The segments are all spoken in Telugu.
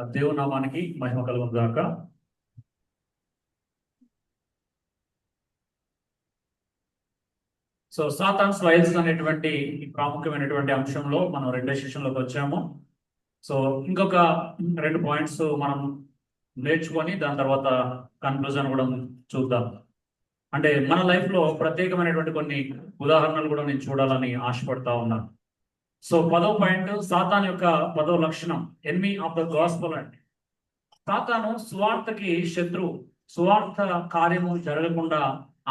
ఆ దేవుని నామానికి మహిమ కలుగును గాక. సో సాతాన్ స్లైడ్స్ అనేటువంటి ఈ ప్రాముఖ్యమైనటువంటి అంశంలో మనం రెండో సెషన్లోకి వచ్చాము. సో ఇంకొక 2 పాయింట్స్ మనం నేర్చుకొని దాని తర్వాత కన్క్లూజన్ కూడా చూద్దాం. అంటే మన లైఫ్ లో ప్రత్యేకమైనటువంటి కొన్ని ఉదాహరణలు కూడా నేను చూడాలని ఆశపడతా ఉన్నాను. సో 10వ పాయింట్, సాతాన్ యొక్క 10వ లక్షణం, ఎనిమీ ఆఫ్ ద గాస్పెల్. అంటే సాతాను సువార్తకి శత్రువు, సువార్త కార్యము జరగకుండా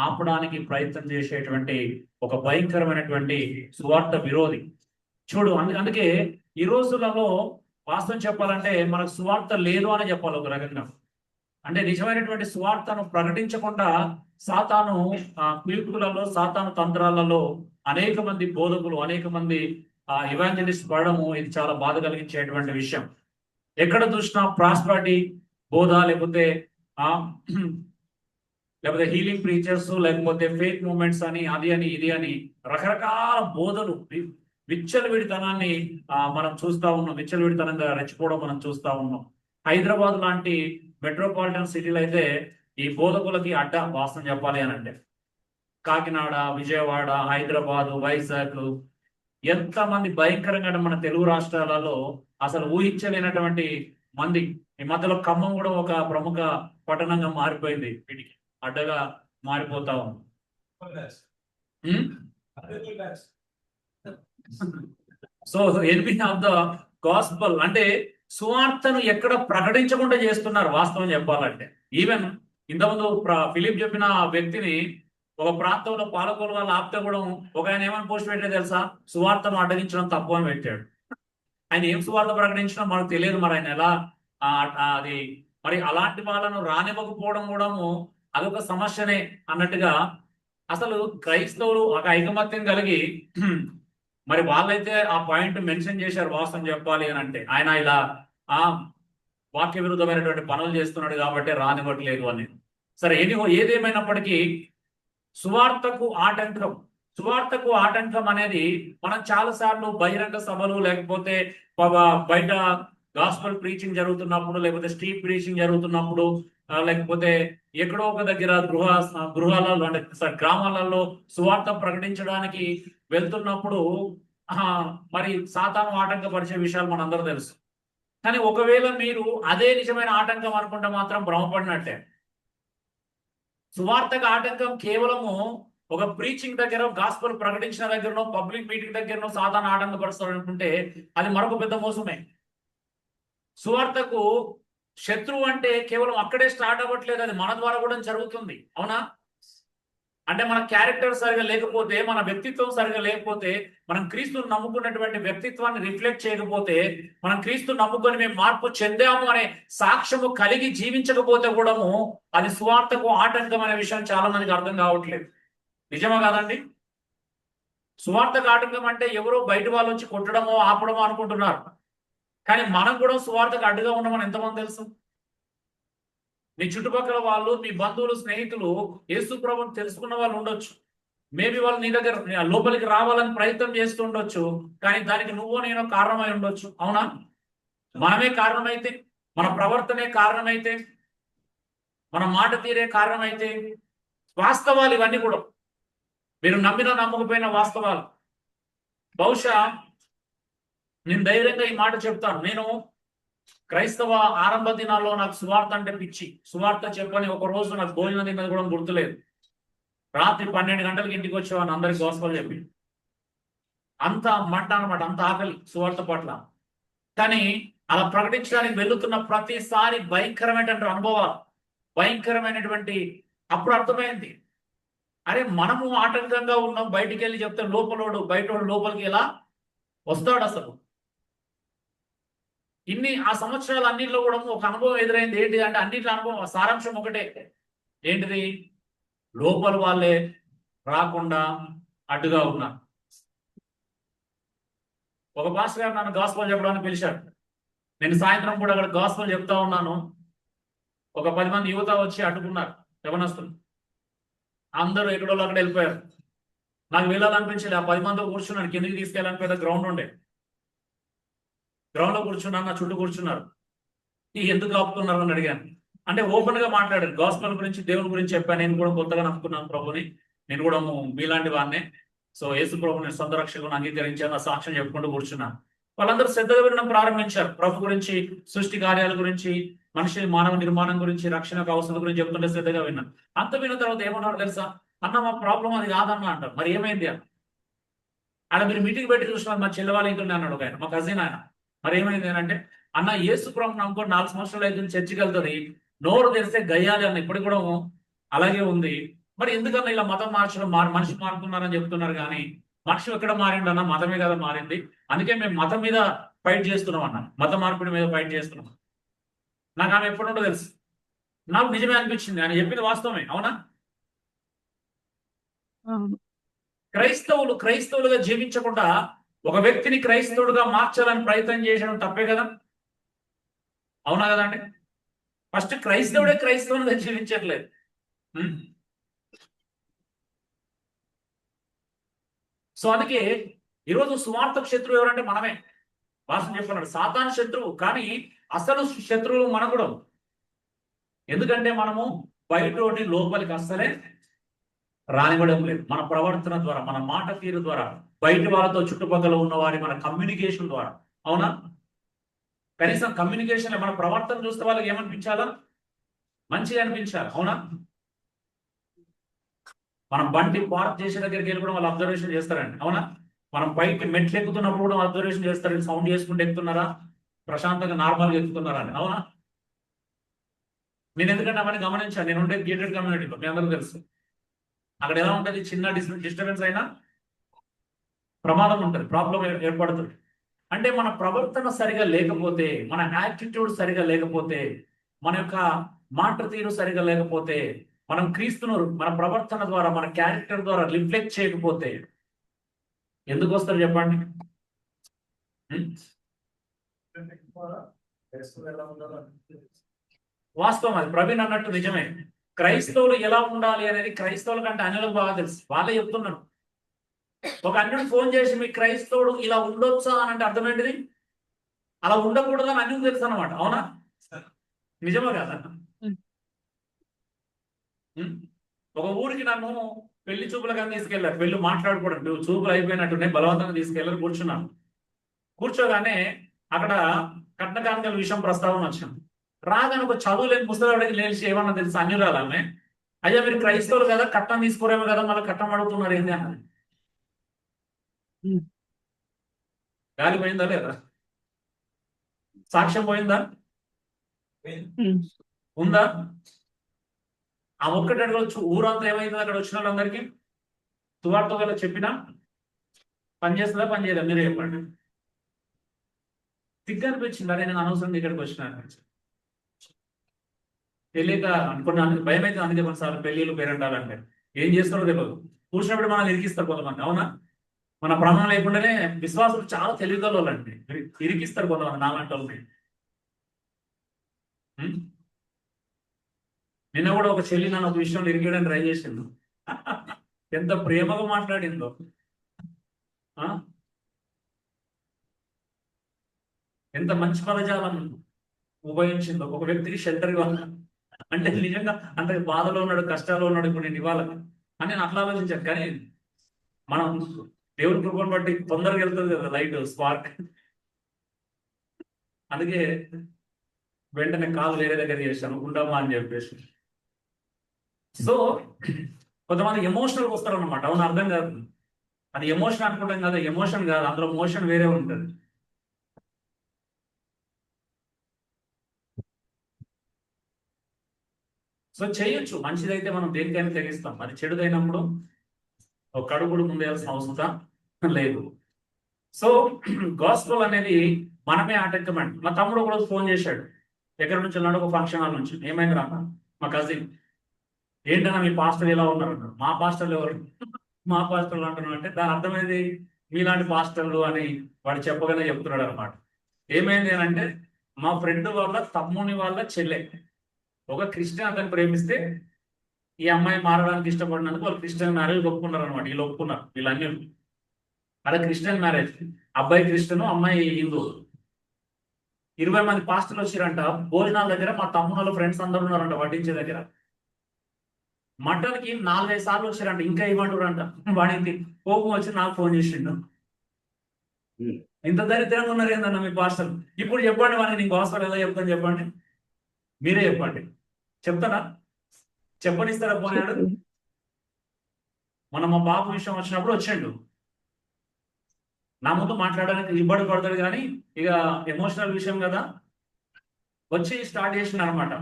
ఆపడానికి ప్రయత్నం చేసేటువంటి ఒక భయంకరమైనటువంటి సువార్త విరోధి. చూడు, అందుకే ఈ రోజులలో వాస్తవం చెప్పాలంటే మనకు సువార్త లేదు అని చెప్పాలి ఒక రకంగా. అంటే నిజమైనటువంటి సువార్తను ప్రకటించకుండా సాతాను కుయుక్తులలో, సాతాను తంత్రాలలో అనేక మంది బోధకులు, అనేక మంది ఇవాంజలిస్ట్ పడడము ఇది చాలా బాధ కలిగించేటువంటి విషయం. ఎక్కడ చూసినా ప్రాస్పరిటీ బోధ, లేకపోతే హీలింగ్ ప్రీచర్స్, లేకపోతే ఫేక్ మూమెంట్స్ అని, అది అని ఇది అని రకరకాల బోధలు, విచ్చలవిడితనాన్ని మనం చూస్తా ఉన్నాం. విచ్చలవిడితనంగా రెచ్చిపోవడం మనం చూస్తా ఉన్నాం. హైదరాబాద్ లాంటి మెట్రోపాలిటన్ సిటీలో అయితే ఈ బోధకులకి అడ్డ వాస్తవం చెప్పాలి అని అంటే కాకినాడ, విజయవాడ, హైదరాబాద్, వైజాగ్, ఎంతమంది భయంకరంగా మన తెలుగు రాష్ట్రాలలో అసలు ఊహించలేనటువంటి మంది. ఈ మధ్యలో ఖమ్మం కూడా ఒక ప్రముఖ పట్టణంగా మారిపోయింది, వీటికి అడ్డగా మారిపోతా ఉంది. So enemy of the gospel అంటే సువార్తను ఎక్కడ ప్రకటించకుండా చేస్తున్నారు వాస్తవం చెప్పాలంటే. ఈవెన్ ఇంతకుముందు ఫిలిప్ చెప్పిన వ్యక్తిని ఒక ప్రాంతంలో పాలకొలు వాళ్ళు ఆపితే కూడా ఒక ఆయన ఏమని పోస్ట్ పెట్టాడు తెలుసా? సువార్తను అడ్డగించడం తప్పు అని పెట్టాడు. ఆయన ఏం సువార్త ప్రకటించడం మనకు తెలియదు. మరి ఆయన ఎలా అది మరి అలాంటి వాళ్ళను రానివ్వకపోవడం కూడా అదొక సమస్యనే అన్నట్టుగా. అసలు క్రైస్తవులు ఒక ఐకమత్యం కలిగి మరి వాళ్ళైతే ఆ పాయింట్ మెన్షన్ చేశారు వాస్తవం చెప్పాలి అని అంటే. ఆయన ఇలా వాక్య విరుద్ధమైనటువంటి పనులు చేస్తున్నాడు కాబట్టి రానివ్వట్లేదు అని. సరే, ఏదేమైనప్పటికీ సువార్తకు ఆటంకం అనేది మనం చాలాసార్లు బహిరంగ సభలు, లేకపోతే బయట గాస్పెల్ ప్రీచింగ్ జరుగుతున్నప్పుడు, లేకపోతే స్ట్రీట్ ప్రీచింగ్ జరుగుతున్నప్పుడు, లేకపోతే ఎక్కడో ఒక దగ్గర గృహాలలో అంటే గ్రామాలలో సువార్త ప్రకటించడానికి వెళ్తున్నప్పుడు మరి సాతాను ఆటంకపరిచే విషయాలు మనందరూ తెలుసు. కానీ ఒకవేళ మీరు అదే నిజమైన ఆటంకం అనుకుంటే మాత్రం భ్రమపడినట్టే. సువార్తకు ఆటంకం కేవలము ఒక ప్రీచింగ్ దగ్గర, గాస్పెల్ ప్రకటించిన దగ్గరనో, పబ్లిక్ మీటింగ్ దగ్గరనో సాతాను ఆటంకపరుస్తాడు అనుకుంటే అది మరొక పెద్ద మోసమే. సువార్తకు శత్రువు అంటే కేవలం అక్కడే స్టార్ట్ అవ్వట్లేదు, అది మన ద్వారా కూడా జరుగుతుంది. అవునా? అంటే మన క్యారెక్టర్ సరిగా లేకపోతే, మన వ్యక్తిత్వం సరిగా లేకపోతే, మనం క్రీస్తుని నమ్ముకున్నటువంటి వ్యక్తిత్వాన్ని రిఫ్లెక్ట్ చేయకపోతే, మనం క్రీస్తుని నమ్ముకొని మేము మార్పు చెందాము అనే సాక్ష్యము కలిగి జీవించకపోతే కూడా అది సువార్తకు ఆటంకం అనే విషయం చాలా మందికి అర్థం కావట్లేదు. నిజమా కాదండి? సువార్తకు ఆటంకం అంటే ఎవరో బయట వాళ్ళు వచ్చి కొట్టడమో ఆపడమో అనుకుంటున్నారు. కానీ మనం కూడా సువార్తకు అడ్డుగా ఉన్నామని ఎంతమంది తెలుసు? మీ చుట్టుపక్కల వాళ్ళు, మీ బంధువులు, స్నేహితులు యేసు ప్రభువుని తెలుసుకున్న వాళ్ళు ఉండొచ్చు. మేబీ వాళ్ళు నీ దగ్గర లోపలికి రావాలని ప్రయత్నం చేస్తూ ఉండొచ్చు. కానీ దానికి నువ్వో నేనో కారణమై ఉండొచ్చు. అవునా? మనమే కారణమైతే, మన ప్రవర్తనే కారణమైతే, మన మాట తీరే కారణమైతే, వాస్తవాలు ఇవన్నీ కూడా మీరు నమ్మినా నమ్మకపోయిన వాస్తవాలు. బహుశా నేను ధైర్యంగా ఈ మాట చెప్తాను, నేను క్రైస్తవ ఆరంభ దినాల్లో నాకు సువార్త అంటే పిచ్చి. సువార్త చెప్పని ఒక రోజు నాకు భోజనం తిన్నది కూడా గుర్తులేదు. రాత్రి 12 గంటలకు ఇంటికి వచ్చేవాడిని అందరికి గోస్పెల్ చెప్పి. అంత మంట అనమాట, అంత ఆకలి సువార్త పట్ల. కానీ అలా ప్రకటించడానికి వెళ్తున్న ప్రతిసారి భయంకరమైనటువంటి అనుభవాలు, భయంకరమైనటువంటి అప్పుడు అర్థమైంది, అరే మనము ఆటంకంగా ఉన్నాం. బయటికి వెళ్ళి చెప్తే లోపలోడు బయట లోపలికి ఎలా వస్తాడు? అసలు ఆ సంవత్సరాలు అన్నింటిలో కూడా ఒక అనుభవం ఎదురైంది. ఏంటి అంటే అన్నింటిలో అనుభవం సారాంశం ఒకటే. ఏంటిది? లోపల వాళ్ళే రాకుండా అడ్డుగా ఉన్నారు. ఒక పాస్టర్ గారు నన్ను గాస్పెల్ చెప్పడానికి పిలిచాడు. నేను సాయంత్రం కూడా అక్కడ గాస్పెల్ చెప్తా ఉన్నాను. ఒక 10 మంది యువత వచ్చి అడ్డుకున్నారు, యవనస్తులు. అందరూ ఎక్కడో అక్కడ వెళ్ళిపోయారు. నాకు వెళ్ళాలనిపించలేదు. ఆ 10 మందితో కూర్చున్నాను. కిందికి తీసుకెళ్ళాలని పెద్ద గ్రౌండ్ ఉండే. గ్రౌండ్ లో కూర్చున్నాను, నా చుట్టూ కూర్చున్నారు. ఎందుకు ఆపుతున్నారు అని అడిగాను. అంటే ఓపెన్ గా మాట్లాడారు, గాస్పల్ గురించి దేవుని గురించి చెప్పాను. నేను కూడా కొత్తగా నమ్ముకున్నాను ప్రభుని, నేను కూడా మీలాంటి వాడినే. సో యేసు ప్రభు నేను సొంత రక్షకుని అంగీకరించాను, ఆ సాక్ష్యం చెప్పుకుంటూ కూర్చున్నాను. వాళ్ళందరూ శ్రద్ధగా వినడం ప్రారంభించారు. ప్రభు గురించి, సృష్టి కార్యాల గురించి, మనిషి మానవ నిర్మాణం గురించి, రక్షణ అవసరం గురించి చెప్తుంటే శ్రద్ధగా విన్నాను. అంత విన్న తర్వాత ఏమన్నారు తెలుసా? అన్న మా ప్రాబ్లం అది కాదన్న అంటారు. మరి ఏమైంది అన్న? అలా మీరు మీటింగ్ పెట్టి చూసినారు, మా చెల్లె వాళ్ళ ఇంట్లో అన్నాడు ఒక ఆయన, మా కజిన్ ఆయన. మరి ఏమైంది అంటే, అన్న యేసు ప్రభు నమ్ముకొని 4 సంవత్సరాలు అయితే చర్చికి వెళ్తుంది, నోరు తెరిస్తే గయ్యాలి అన్న, ఇప్పటికి కూడా అలాగే ఉంది. మరి ఎందుకన్నా ఇలా మతం మార్చడం, మనిషి మారుతున్నారని చెప్తున్నారు, కానీ మనిషి ఎక్కడ మారిండన్నా మతమే కదా మారింది. అందుకే మేము మతం మీద ఫైట్ చేస్తున్నాం అన్న, మత మార్పిడి మీద ఫైట్ చేస్తున్నాం. నాకు ఆమె ఎప్పుడు ఉంటో తెలుసు. నాకు నిజమే అనిపించింది, ఆయన చెప్పింది వాస్తవమే. అవునా? క్రైస్తవులుగా జీవించకుండా ఒక వ్యక్తిని క్రైస్తవుడుగా మార్చాలని ప్రయత్నం చేయడం తప్పే కదా? అవునా కదండి? ఫస్ట్ క్రైస్తవుడే క్రైస్తవునిగా జీవించట్లేదు. సో అందుకే ఈరోజు సువార్తకు శత్రువు ఎవరంటే మనమే. వాసన చెప్పుకున్నాడు, సాతాను శత్రువు, కానీ అసలు శత్రువు మన కూడా. ఎందుకంటే మనము బయటోటి లోపలికి అస్సలే రానివ్వడం లేదు. మన ప్రవర్తన ద్వారా, మన మాట తీరు ద్వారా, బయట వాళ్ళతో, చుట్టుపక్కల ఉన్న వారి మన కమ్యూనికేషన్ ద్వారా. అవునా? కనీసం కమ్యూనికేషన్ మన ప్రవర్తన చూస్తే వాళ్ళకి ఏమనిపించాలా? మంచిగా అనిపించాలి. అవునా? మనం బండి పార్క్ చేసే దగ్గరికి వెళ్ళి కూడా వాళ్ళు అబ్జర్వేషన్ చేస్తారండి. అవునా? మనం పైకి మెట్లు ఎక్కుతున్నప్పుడు కూడా అబ్జర్వేషన్ చేస్తారు, సౌండ్ చేసుకుంటూ ఎక్కుతున్నారా, ప్రశాంతంగా నార్మల్గా ఎక్కుతున్నారా అని. అవునా? నేను ఎందుకంటే అవన్నీ గమనించాను. నేను ఉండే గేటెడ్ కమ్యూనిటీలో, మీ అందరూ తెలుసు. అక్కడ ఎలా ఉంటుంది, చిన్న డిస్టర్బెన్స్ అయినా ప్రమాదం ఉంటుంది, ప్రాబ్లం ఏర్పడుతుంది. అంటే మన ప్రవర్తన సరిగా లేకపోతే, మన యాటిట్యూడ్ సరిగా లేకపోతే, మన యొక్క మాట తీరు సరిగా లేకపోతే, మనం క్రీస్తును మన ప్రవర్తన ద్వారా, మన క్యారెక్టర్ ద్వారా రిఫ్లెక్ట్ చేయకపోతే ఎందుకు వస్తారు చెప్పండి? వాస్తవం అది. ప్రవీణ్ అన్నట్టు నిజమే. క్రైస్తవులు ఎలా ఉండాలి అనేది క్రైస్తవుల కంటే అన్యులకు బాగా తెలుసు. వాళ్ళే చెప్తున్నాను. ఒక అన్యుడు ఫోన్ చేసి మీ క్రైస్తవుడు ఇలా ఉండొచ్చా అని అంటే అర్థం ఏంటిది? అలా ఉండకూడదని అన్యుకు తెలుసు అనమాట. అవునా? నిజమే కదా? ఒక ఊరికి నన్ను పెళ్లి చూపులకు తీసుకెళ్లారు. పెళ్లి మాట్లాడుకోవడం, చూపులు అయిపోయినట్టున్నాయి, బలవంతంగా తీసుకెళ్లారు. కూర్చున్నాను. కూర్చోగానే అక్కడ కట్న కానుకల విషయం ప్రస్తావన వచ్చింది. రాగానే ఒక చదువు లేని ముసలాడికి లేచి ఏమన్నా తెలుసు, అన్యురాలామే, అయ్యా మీరు క్రైస్తవులు కదా, కట్నం తీసుకోరేమో కదా, మళ్ళీ కట్నం అడుగుతున్నారు ఏంటి అన్నది. గాలి పోయిందా లేదా? సాక్ష్యం పోయిందా? ఉందా? ఆ ఒక్కటి అడగవచ్చు. ఊరంతా ఏమైంది అక్కడ వచ్చిన వాళ్ళందరికీ సువార్త గల చెప్పినా పని చేస్తుందా, పని చేయదా? మీరు చెప్పండి. సిగ్గు అనిపించింది, అరే నేను అనవసరంగా ఇక్కడికి వచ్చిన అనిపించింది. తెలియక అనుకున్నాను, భయం అయితే. అందుకే కొన్నిసార్లు పెళ్లిళ్ళు పేరంటాలంటే ఏం చేస్తారో తెలియదు. కూర్చున్నప్పుడు మనం ఇరికిస్తారు కొంతమంది. అవునా? మన ప్రమాణం లేకుండానే విశ్వాసులు చాలా తెలివిగల వాళ్ళండి, ఇరికిస్తారు కొంతమంది నాలాంటి వాళ్ళని. నిన్న కూడా ఒక చెల్లి నన్ను ఒక విషయంలో ఇరికేయడానికి ట్రై చేసిండు. ఎంత ప్రేమగా మాట్లాడిందో. ఎంత మంచి పదజాలం ఉపయోగించిందో ఒక వ్యక్తికి షెల్టర్ ఇవ్వాలి అంటే. నిజంగా అంటే బాధలో ఉన్నాడు, కష్టాల్లో ఉన్నాడు, ఇప్పుడు నేను ఇవ్వాలి అని నేను అట్లా ఆలోచించాను. కానీ మనం దేవుని కృపను బట్టి తొందరగా వెళ్తుంది కదా లైట్ స్పార్క్. అందుకే వెంటనే కాలు వేరే దగ్గర చేశాను, ఉండమ్మా అని చెప్పేసి. సో కొంతమంది ఎమోషనల్గా వస్తారు అనమాట. అవును, అర్థం కాదు. అది ఎమోషన్ అనుకుంటాం కదా, ఎమోషన్ కాదు, అందులో మోషన్ వేరే ఉంటుంది. సో చేయొచ్చు, మంచిదైతే మనం దేనికైనా తెగిస్తాం. అది చెడుదైనప్పుడు ఒక కడుగుడు ముందేయాల్సిన అవసరం లేదు. సో గాస్పల్ అనేది మనమే ఆటంకమండి. మా తమ్ముడు ఒకరోజు ఫోన్ చేశాడు, ఎక్కడి నుంచి ఉన్నాడు, ఒక ఫంక్షన్ హాల్ నుంచి. ఏమైంది రా? మా కజిన్, ఏంటన్నా మీ పాస్టర్ ఎలా ఉన్నారు అన్నారు. మా పాస్టర్లు ఎవరు? మా పాస్టర్లు అంటున్నాడు అంటే దాని అర్థమైంది మీలాంటి పాస్టర్లు అని వాడు చెప్పగానే చెప్తున్నాడు అనమాట. ఏమైంది అని అంటే, మా ఫ్రెండ్ వాళ్ళ తమ్ముని వాళ్ళ చెల్లె ఒక క్రిస్టియన్ అతను ప్రేమిస్తే ఈ అమ్మాయి మారడానికి ఇష్టపడినందుకు వాళ్ళు క్రిస్టియన్ మ్యారేజ్ ఒప్పుకున్నారు అనమాట. వీళ్ళు ఒప్పుకున్నారు, వీళ్ళన్నీ. అదే క్రిస్టియన్ మ్యారేజ్, అబ్బాయి క్రిస్టియన్, అమ్మాయి హిందూ. 20 మంది పాస్టర్లు వచ్చిరంట. భోజనాల దగ్గర మా తమ్ముళ్ళ ఫ్రెండ్స్ అందరూ ఉన్నారంట వడ్డించే దగ్గర. మటన్కి 4-5 సార్లు వచ్చారంట, ఇంకా ఇవ్వంటారంట. వాడికి కోపం వచ్చి నాకు ఫోన్ చేసిండు. ఇంత దరిద్రంగా ఉన్నారు ఏందన్న మీ పాస్టర్లు. ఇప్పుడు చెప్పండి వాడిని, నీకు అవసరం ఎలా చెప్తాను చెప్పండి, మీరే చెప్పండి. చెప్తారా? చెప్పనిస్తారా పోయాడు? మన మా బాబు విషయం వచ్చినప్పుడు వచ్చాడు, నా ముందు మాట్లాడడానికి ఇబ్బంది పడతాడు, కానీ ఇక ఎమోషనల్ విషయం కదా, వచ్చి స్టార్ట్ చేసిన అనమాట.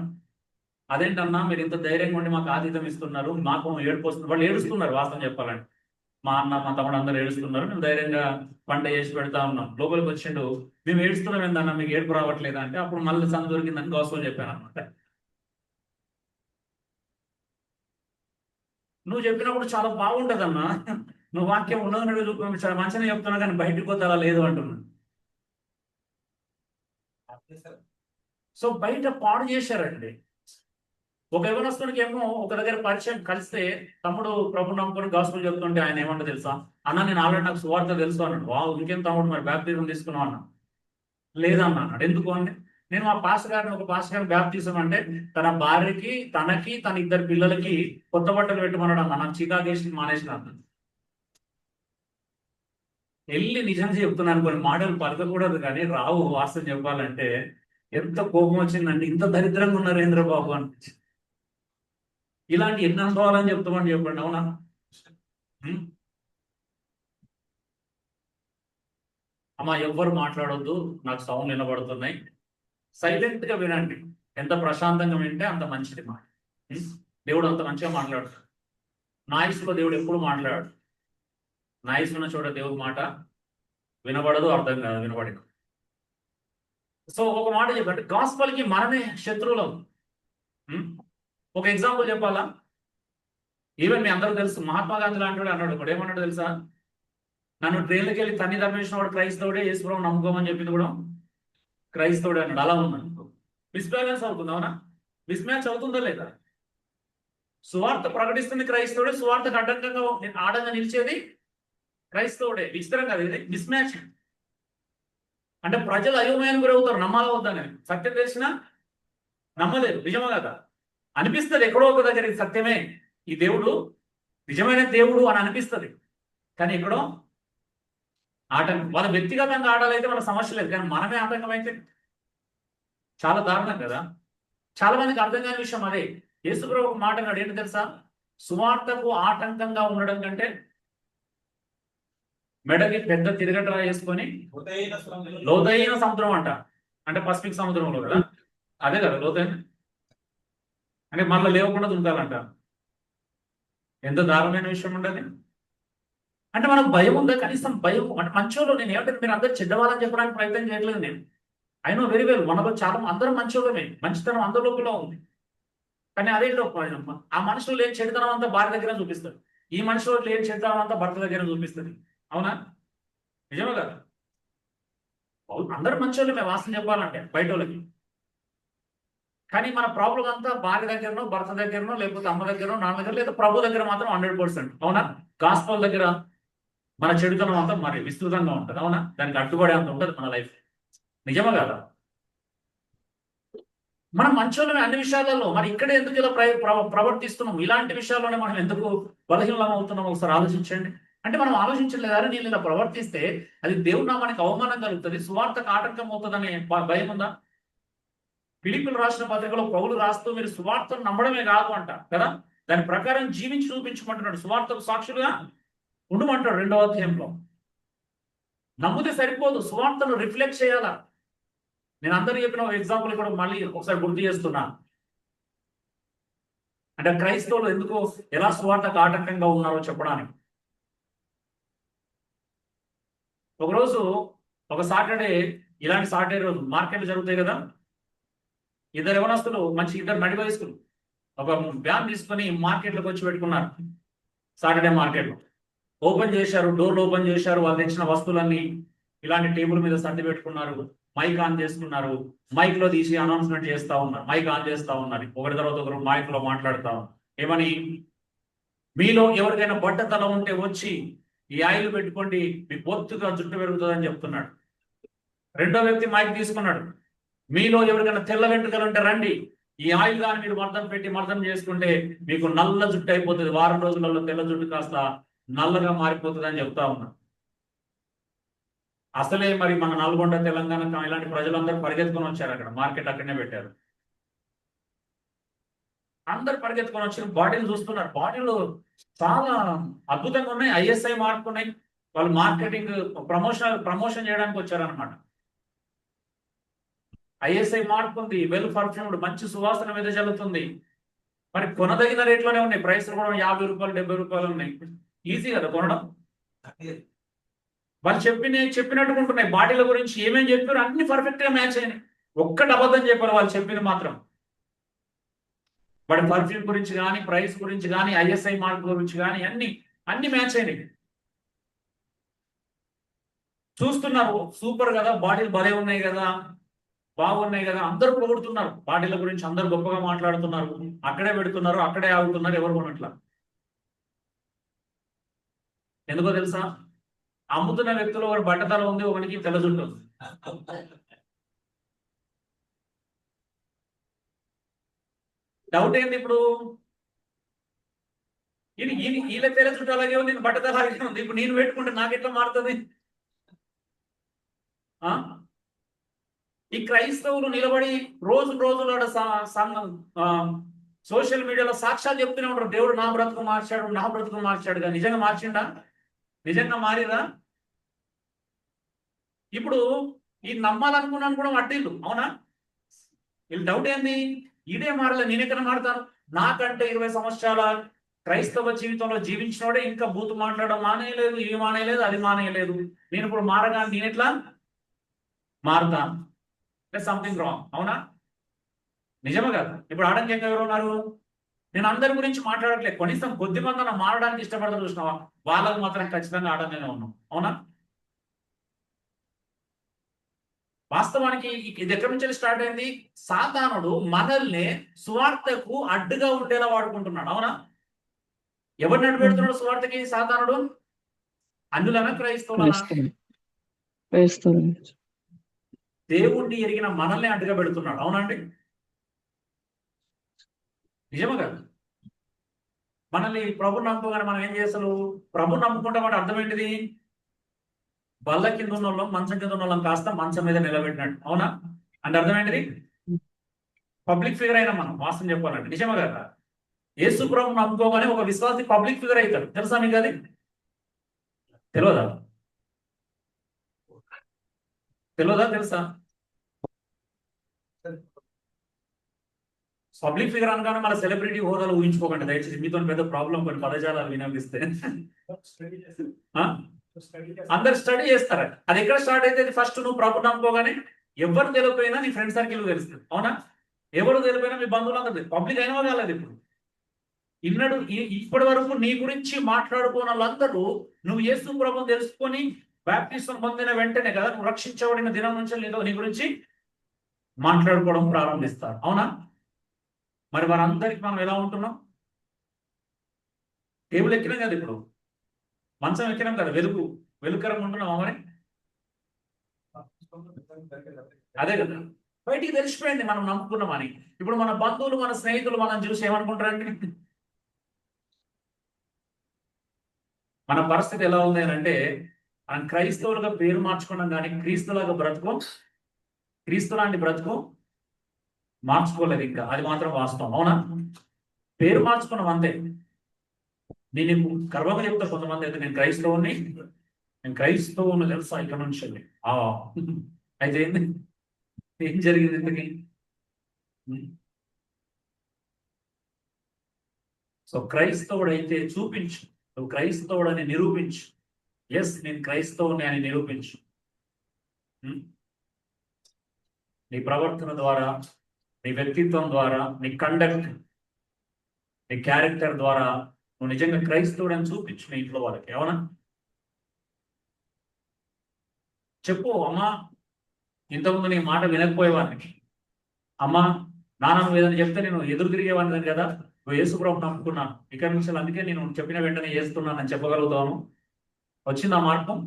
అదేంటన్నా మీరు ఇంత ధైర్యంగా ఉండి మాకు ఆతిథ్యం ఇస్తున్నారు, మాకు ఏడుపు వస్తుంది. వాళ్ళు ఏడుస్తున్నారు వాస్తవం చెప్పాలంటే. మా అన్న మా తమ్ముడు అందరూ ఏడుస్తున్నారు, మేము ధైర్యంగా వంట చేసి పెడతా ఉన్నాం. లోపలికి వచ్చిండు, మేము ఏడుస్తున్నాం ఏందన్నా, మీకు ఏడుపు రావట్లేదా అంటే, అప్పుడు మళ్ళీ సందు దొరికిందని గోస్పల్ చెప్పాను అనమాట. నువ్వు చెప్పినప్పుడు చాలా బాగుంటదన్నా, నువ్వు వాక్యం ఉన్నది చాలా మంచిగా చెప్తున్నావు, కానీ బయటకు పోతే అలా లేదు అంటున్నాను. సో బయట పాడు చేశారండి. ఒక యవనస్తునికి ఏమో ఒక దగ్గర పరిచయం కలిస్తే, తమ్ముడు ప్రభు నమ్ముకొని గాస్పుల్ చెప్తుంటే ఆయన ఏమంటో తెలుసా, అన్న నేను ఆల్రెడీ నాకు సువార్త తెలుసు అన్నాడు. ఇంకేం తమ్ముడు మరి బ్యాప్టిజం తీసుకున్నావు అన్నా. లేదన్నా అన్నాడు. ఎందుకు అంటే, నేను మా పాస్టర్ గారిని ఒక పాస్టర్ గారిని బ్యాప్టిజం అంటే తన భార్యకి తనకి తన 2 పిల్లలకి కొత్త బట్టలు పెట్టమన్నాడు అన్న. నాకు చికాకేసి మానేసిన అన్న. వెళ్ళి నిజం చెప్తున్నాను, కొన్ని మాటలు పలకకూడదు కానీ రావు వాస్తవం చెప్పాలంటే. ఎంత కోపం వచ్చిందండి, ఇంత దరిద్రంగా ఉన్నారు ఏంద్రబాబు అనిపించింది. ఇలాంటి ఎన్ని అనుభవాలని చెప్తామని చెప్పండి, అవునా? అమ్మా ఎవ్వరు మాట్లాడొద్దు, నాకు సౌండ్ వినబడుతున్నాయి, సైలెంట్ గా వినండి. ఎంత ప్రశాంతంగా వింటే అంత మంచిది మాట. దేవుడు అంత మంచిగా మాట్లాడుతాడు. నాయిస్లో దేవుడు ఎప్పుడు మాట్లాడాడు. నాయిస్ ఉన్న చోట దేవుడి మాట వినబడదు, అర్థం కాదు, వినబడదు. సో ఒక మాట చెప్పండి, గాస్పల్కి మనమే శత్రువులం. ఒక ఎగ్జాంపుల్ చెప్పాలా? ఈవెన్ మీ అందరూ తెలుసు, మహాత్మా గాంధీ లాంటి వాడు అన్నాడు. ఇప్పుడు ఏమన్నాడు తెలుసా, నన్ను ట్రైన్లోకి వెళ్ళి తన్ని తప్పించిన వాడు క్రైస్తవుడే, యేసుప్రభువు నమ్ముకోమని చెప్పింది కూడా క్రైస్తవుడే అన్నాడు. అలా ఉన్నాడు. మిస్బ్యాలెన్స్ అవుతుంది, అవునా? మిస్మ్యాచ్ అవుతుందా లేదా? సువార్త ప్రకటిస్తుంది క్రైస్తవుడే, సువార్తకు ఆడంగా నిలిచేది క్రైస్తవుడే. విచిత్రం కదా ఇది, మిస్మ్యాచ్. అంటే ప్రజలు అయోమయానికి గురవుతారు, నమ్మాలా వద్దని. సత్యం తెలిసినా నమ్మలేదు, నిజమా కదా? అనిపిస్తుంది ఎక్కడో ఒక దగ్గర ఇది సత్యమే, ఈ దేవుడు నిజమైన దేవుడు అని అనిపిస్తుంది, కానీ ఎక్కడో ఆటంకం. వాళ్ళ వ్యక్తిగతంగా ఆడాలైతే మన సమస్య లేదు, కానీ మనమే ఆటంకం అయితే చాలా దారుణం కదా. చాలా మందికి అర్థం కాని విషయం అదే. యేసుప్రభు ఒక మాట అన్నాడు, ఏంటి తెలుసా, సువార్తకు ఆటంకంగా ఉండడం కంటే మెడకి పెద్ద తిరగట వేసుకొని లోతైన సముద్రం అంట, అంటే పసిఫిక్ సముద్రంలో కదా, అదే కదా లోతైన, అంటే మళ్ళీ లేవకుండా దుంకాలంట. ఎంత దారుణమైన విషయం ఉండదు. అంటే మనకు భయం ఉందా? కనీసం భయం. అంటే మంచోళ్ళు, నేను ఏమంటే మీరు అందరు చెడ్డవాళ్ళని చెప్పడానికి ప్రయత్నం చేయట్లేదు నేను. ఐ నో వెరీ వెల్, మనలో చాలా అందరం మంచోళ్ళమే, మంచితనం అందరి లోపల ఉంది. కానీ అదే ఆ మనుషులు లేని చెడుతనం అంతా భార్య దగ్గర చూపిస్తాడు, ఈ మనుషులు లేని చెడుతనం అంతా భర్త దగ్గర చూపిస్తుంది, అవునా? నిజమే కదా? అందరు మంచోళ్ళమే వాస్తవం చెప్పాలంటే బయట వాళ్ళకి. కానీ మన ప్రాబ్లం అంతా భార్య దగ్గరనో, భర్త దగ్గరనో, లేకపోతే అమ్మ దగ్గరనో, నాన్న దగ్గర, లేదా ప్రభు దగ్గర మాత్రం 100%, అవునా? గాస్పల్ దగ్గర మన చెడుతనం అంతా మరి విస్తృతంగా ఉంటుంది, అవునా? దానికి అడ్డుపడే అంత ఉంటుంది మన లైఫ్, నిజమా కదా? మనం మంచోళ్ళమే అన్ని విషయాలలో, మరి ఇక్కడ ఎందుకు ఇలా ప్రవర్తిస్తున్నాం? ఇలాంటి విషయాల్లోనే మనం ఎందుకు బలహీనం అవుతున్నాం? ఒకసారి ఆలోచించండి. అంటే మనం ఆలోచించలేదా, నేను ఇలా ప్రవర్తిస్తే అది దేవుడు నామానికి అవమానం కలుగుతుంది, సువార్తకు ఆటంకం అవుతుందనే భయం ఉందా? ఫిలిప్పీయులు రాసిన పత్రికలో పౌలు రాస్తూ మీరు సువార్తను నమ్మడమే కాదు అంట కదా, దాని ప్రకారం జీవించి చూపించమంటున్నాడు, సువార్తకు సాక్షులుగా ఉండమంటాడు 2వ అధ్యాయంలో. నమ్మితే సరిపోదు, సువార్తను రిఫ్లెక్ట్ చేయాలా. నేను అందరూ చెప్పిన ఎగ్జాంపుల్ కూడా మళ్ళీ ఒకసారి గుర్తు చేస్తున్నా. అంటే క్రైస్తవులు ఎందుకు ఎలా సువార్తకు ఆటంకంగా ఉన్నారో చెప్పడానికి. ఒకరోజు ఒక సాటర్డే, ఇలాంటి సాటర్డే రోజు మార్కెట్లు జరుగుతాయి కదా, 2 యవనస్తులు, మంచి 2 నడి వయస్కులు ఒక వ్యాన్ తీసుకొని మార్కెట్లోకి వచ్చి పెట్టుకున్నారు. సాటర్డే మార్కెట్లో ఓపెన్ చేశారు, డోర్లు ఓపెన్ చేశారు, వాళ్ళు తెచ్చిన వస్తువులన్నీ ఇలాంటి టేబుల్ మీద సర్ది పెట్టుకున్నారు, మైక్ ఆన్ చేసుకున్నారు, మైక్ లో తీసి అనౌన్స్మెంట్ చేస్తా ఉన్నారు, మైక్ ఆన్ చేస్తా ఉన్నారు, ఒకరి తర్వాత ఒకరు మైక్ లో మాట్లాడుతా ఉన్నారు. ఏమని, మీలో ఎవరికైనా బట్టతల ఉంటే వచ్చి ఈ ఆయిల్ పెట్టుకోండి, మీ బొత్తుగా జుట్టు పెరుగుతుందని చెప్తున్నాడు. 2వ వ్యక్తి మైక్ తీసుకున్నాడు, మీలో ఎవరికైనా తెల్ల వెంట్రుకలు ఉంటే రండి, ఈ ఆయిల్ కానీ మీరు మర్దన పెట్టి మర్దన చేసుకుంటే మీకు నల్ల జుట్టు అయిపోతుంది, వారం రోజులలో తెల్ల జుట్టు కాస్త నల్లగా మారిపోతుంది అని చెప్తా ఉన్నా. అసలే మరి మన నల్గొండ, తెలంగాణ ఇలాంటి ప్రజలందరూ పరిగెత్తుకొని వచ్చారు, అక్కడ మార్కెట్ అక్కడనే పెట్టారు, అందరు పరిగెత్తుకొని వచ్చి బాటిల్ చూస్తున్నారు. బాటిల్ చాలా అద్భుతంగా ఉన్నాయి, ఐఎస్ఐ మార్క్ ఉన్నాయి. వాళ్ళు మార్కెటింగ్ ప్రమోషన్ చేయడానికి వచ్చారనమాట. ఐఎస్ఐ మార్క్ ఉంది, వెల్ పర్ఫ్యూమ్డ్, మంచి సువాసన మీద జల్లుతుంది. మరి కొనదగిన రేట్లోనే ఉన్నాయి, ప్రైస్ కూడా 50 రూపాయలు 70 రూపాయలు ఉన్నాయి. ఈజీ కదా కొనడం. వాళ్ళు చెప్పినట్టుగా ఉంటున్నాయి. బాటిల గురించి ఏమేం చెప్పారు అన్ని పర్ఫెక్ట్ గా మ్యాచ్ అయినాయి. ఒక్కటి అబద్ధం చెప్పారు వాళ్ళు చెప్పింది మాత్రం. వాడి పర్ఫ్యూమ్ గురించి కానీ, ప్రైస్ గురించి కానీ, ఐఎస్ఐ మార్క్ గురించి కానీ అన్ని మ్యాచ్ అయినాయి. చూస్తున్నారు, సూపర్ కదా, బాటిల్ భలే ఉన్నాయి కదా, బాగున్నాయి కదా, అందరూ పొగుడుతున్నారు. బాటిల గురించి అందరూ గొప్పగా మాట్లాడుతున్నారు. అక్కడే పెడుతున్నారు, అక్కడే ఆగుతున్నారు, ఎవరు కొనట్లా. ఎందుకో తెలుసా? అమ్ముతున్న వ్యక్తులు ఒకటి బట్టతల ఉంది, ఒకరికి తెల్ల జుట్టు ఉంది. డౌట్ ఏంది ఇప్పుడు? వీళ్ళ తెల్ల జుట్టు అలాగే ఉంది, బట్టతల అలాగే ఉంది. ఇప్పుడు నేను పెట్టుకుంటే నాకు ఎట్లా మారుతుంది? ఈ క్రైస్తవులు నిలబడి రోజుల సోషల్ మీడియాలో సాక్ష్యాలు చెప్తూనే ఉంటారు, దేవుడు నా బ్రతుకు మార్చాడు. నిజంగా మార్చిండా? నిజంగా మారిరా? ఇప్పుడు ఈ నమ్మాలనుకున్నాను కూడా వడ్డీలు, అవునా? వీళ్ళు డౌట్ ఏంది? ఇదే మారలే, నేను ఎక్కడ మారుతాను? నాకంటే 20 సంవత్సరాల క్రైస్తవ జీవితంలో జీవించినోడే ఇంకా బూతు మాట్లాడడం మానేయలేదు, ఇవి మానేయలేదు, అది మానేయలేదు. నేను ఇప్పుడు మారగా నేను ఎట్లా మారుతాను? సంథింగ్ రాంగ్, అవునా? నిజమే కదా? ఇప్పుడు ఆడంగా ఎవరు ఉన్నారు? నేను అందరి గురించి మాట్లాడట్లేదు, కనీసం కొద్ది మంది మారడానికి ఇష్టపడతారు చూసినావా, వాళ్ళకు మాత్రం ఖచ్చితంగా ఆడంగానే ఉన్నాం, అవునా? వాస్తవానికి ఇది ఎక్కడి నుంచి స్టార్ట్ అయింది? సాతానుడు మనల్ని సువార్తకు అడ్డుగా ఉండేలా వాడుకుంటున్నాడు, అవునా? ఎవరిని అడ్డు పెడుతున్నాడు సువార్తకి సాతానుడు? అన్యులనా, క్రైస్తవులనా? దేవుణ్ణి ఎరిగిన మనల్ని అడ్డుగా పెడుతున్నాడు, అవునండి? నిజమే కదా? మనల్ని ప్రభు నమ్ముకోగానే మనం ఏం చేస్తాను? ప్రభు నమ్ముకుంటాం అంటే అర్థం ఏంటిది? బల్ల కింద ఉన్న వాళ్ళం, మంచం కింద ఉన్న వాళ్ళం కాస్త మంచం మీద నిలబెట్టినట్టు, అవునా? అంటే అర్థం ఏంటిది? పబ్లిక్ ఫిగర్ అయినా మనం, వాస్తవం చెప్పాలంటే. నిజమే కదా? యేసు ప్రభు నమ్ముకోగానే ఒక విశ్వాసి పబ్లిక్ ఫిగర్ అవుతాడు, తెలుసా మీకు? అది తెలియదా? తెలుసా? పబ్లిక్ ఫిగర్ అనగానే మన సెలబ్రిటీ హోదాలు ఊహించుకోకండి దయచేసి, మీతో పెద్ద ప్రాబ్లం కొన్ని పదజాలాలు వినిపిస్తే. అందరు స్టడీ చేస్తారు. అది ఎక్కడ స్టార్ట్ అయితే? ఫస్ట్ నువ్వు ప్రభు నమ్ముకోగానే ఎవరు తెలియపోయినా నీ ఫ్రెండ్ సర్కిల్ తెలుస్తుంది, అవునా? ఎవరు తెలియపోయినా మీ బంధువులు అందరు పబ్లిక్ అయినా కాలేదు. ఇప్పుడు ఇప్పటి వరకు నీ గురించి మాట్లాడుకున్న వాళ్ళందరూ నువ్వు యేసు ప్రభువుని తెలుసుకొని బాప్టిజం పొందిన వెంటనే కదా, నువ్వు రక్షించబడిన దినం నుంచి నీ గురించి మాట్లాడుకోవడం ప్రారంభిస్తారు, అవునా? మరి వారందరికి మనం ఎలా ఉంటున్నాం? టేబుల్ ఎక్కినాం కదా, ఇప్పుడు మంచం ఎక్కినాం కదా, వెలుకరంగా ఉంటున్నాం మరి. అదే కదా, బయటికి తెలిసిపోయింది మనం నమ్ముకున్నామని. ఇప్పుడు మన బంధువులు, మన స్నేహితులు మనం చూసి ఏమనుకుంటారండి? మన పరిస్థితి ఎలా ఉంది అని అంటే, మనం క్రైస్తవులుగా పేరు మార్చుకున్నాం కానీ క్రీస్తులాగా క్రీస్తు లాంటి బ్రతుకు మార్చుకోలేదు ఇంకా, అది మాత్రం వాస్తవం, అవునా? పేరు మార్చుకున్నాం అంతే. నేను గర్వంగా చెప్తా, కొంతమంది అయితే నేను క్రైస్తవుని తెలుసా ఇక్కడ నుంచి వెళ్ళి. అయితే ఏంది, ఏం జరిగింది ఇంతకీ? సో క్రైస్తవుడు అయితే చూపించు, నువ్వు క్రైస్తవుడు అని నిరూపించు. ఎస్, నేను క్రైస్తవుని అని నిరూపించు. నీ ప్రవర్తన ద్వారా, నీ వ్యక్తిత్వం ద్వారా, నీ కండక్ట్, నీ క్యారెక్టర్ ద్వారా నువ్వు నిజంగా క్రైస్తవుడు అని చూపించు నీ ఇంట్లో వాళ్ళకి, అవునా? చెప్పు, అమ్మా ఇంతకుముందు నీ మాట వినకపోయేవాడిని, అమ్మా నాన్న ఏదైనా చెప్తే నేను ఎదురు తిరిగేవాడిని కదా, నువ్వు యేసుప్రభు నమ్ముకున్నాను, ఇక్కడ నుంచి అందుకే నేను చెప్పిన వెంటనే చేస్తున్నానని చెప్పగలుగుతాను. వచ్చింది ఆ మార్గం?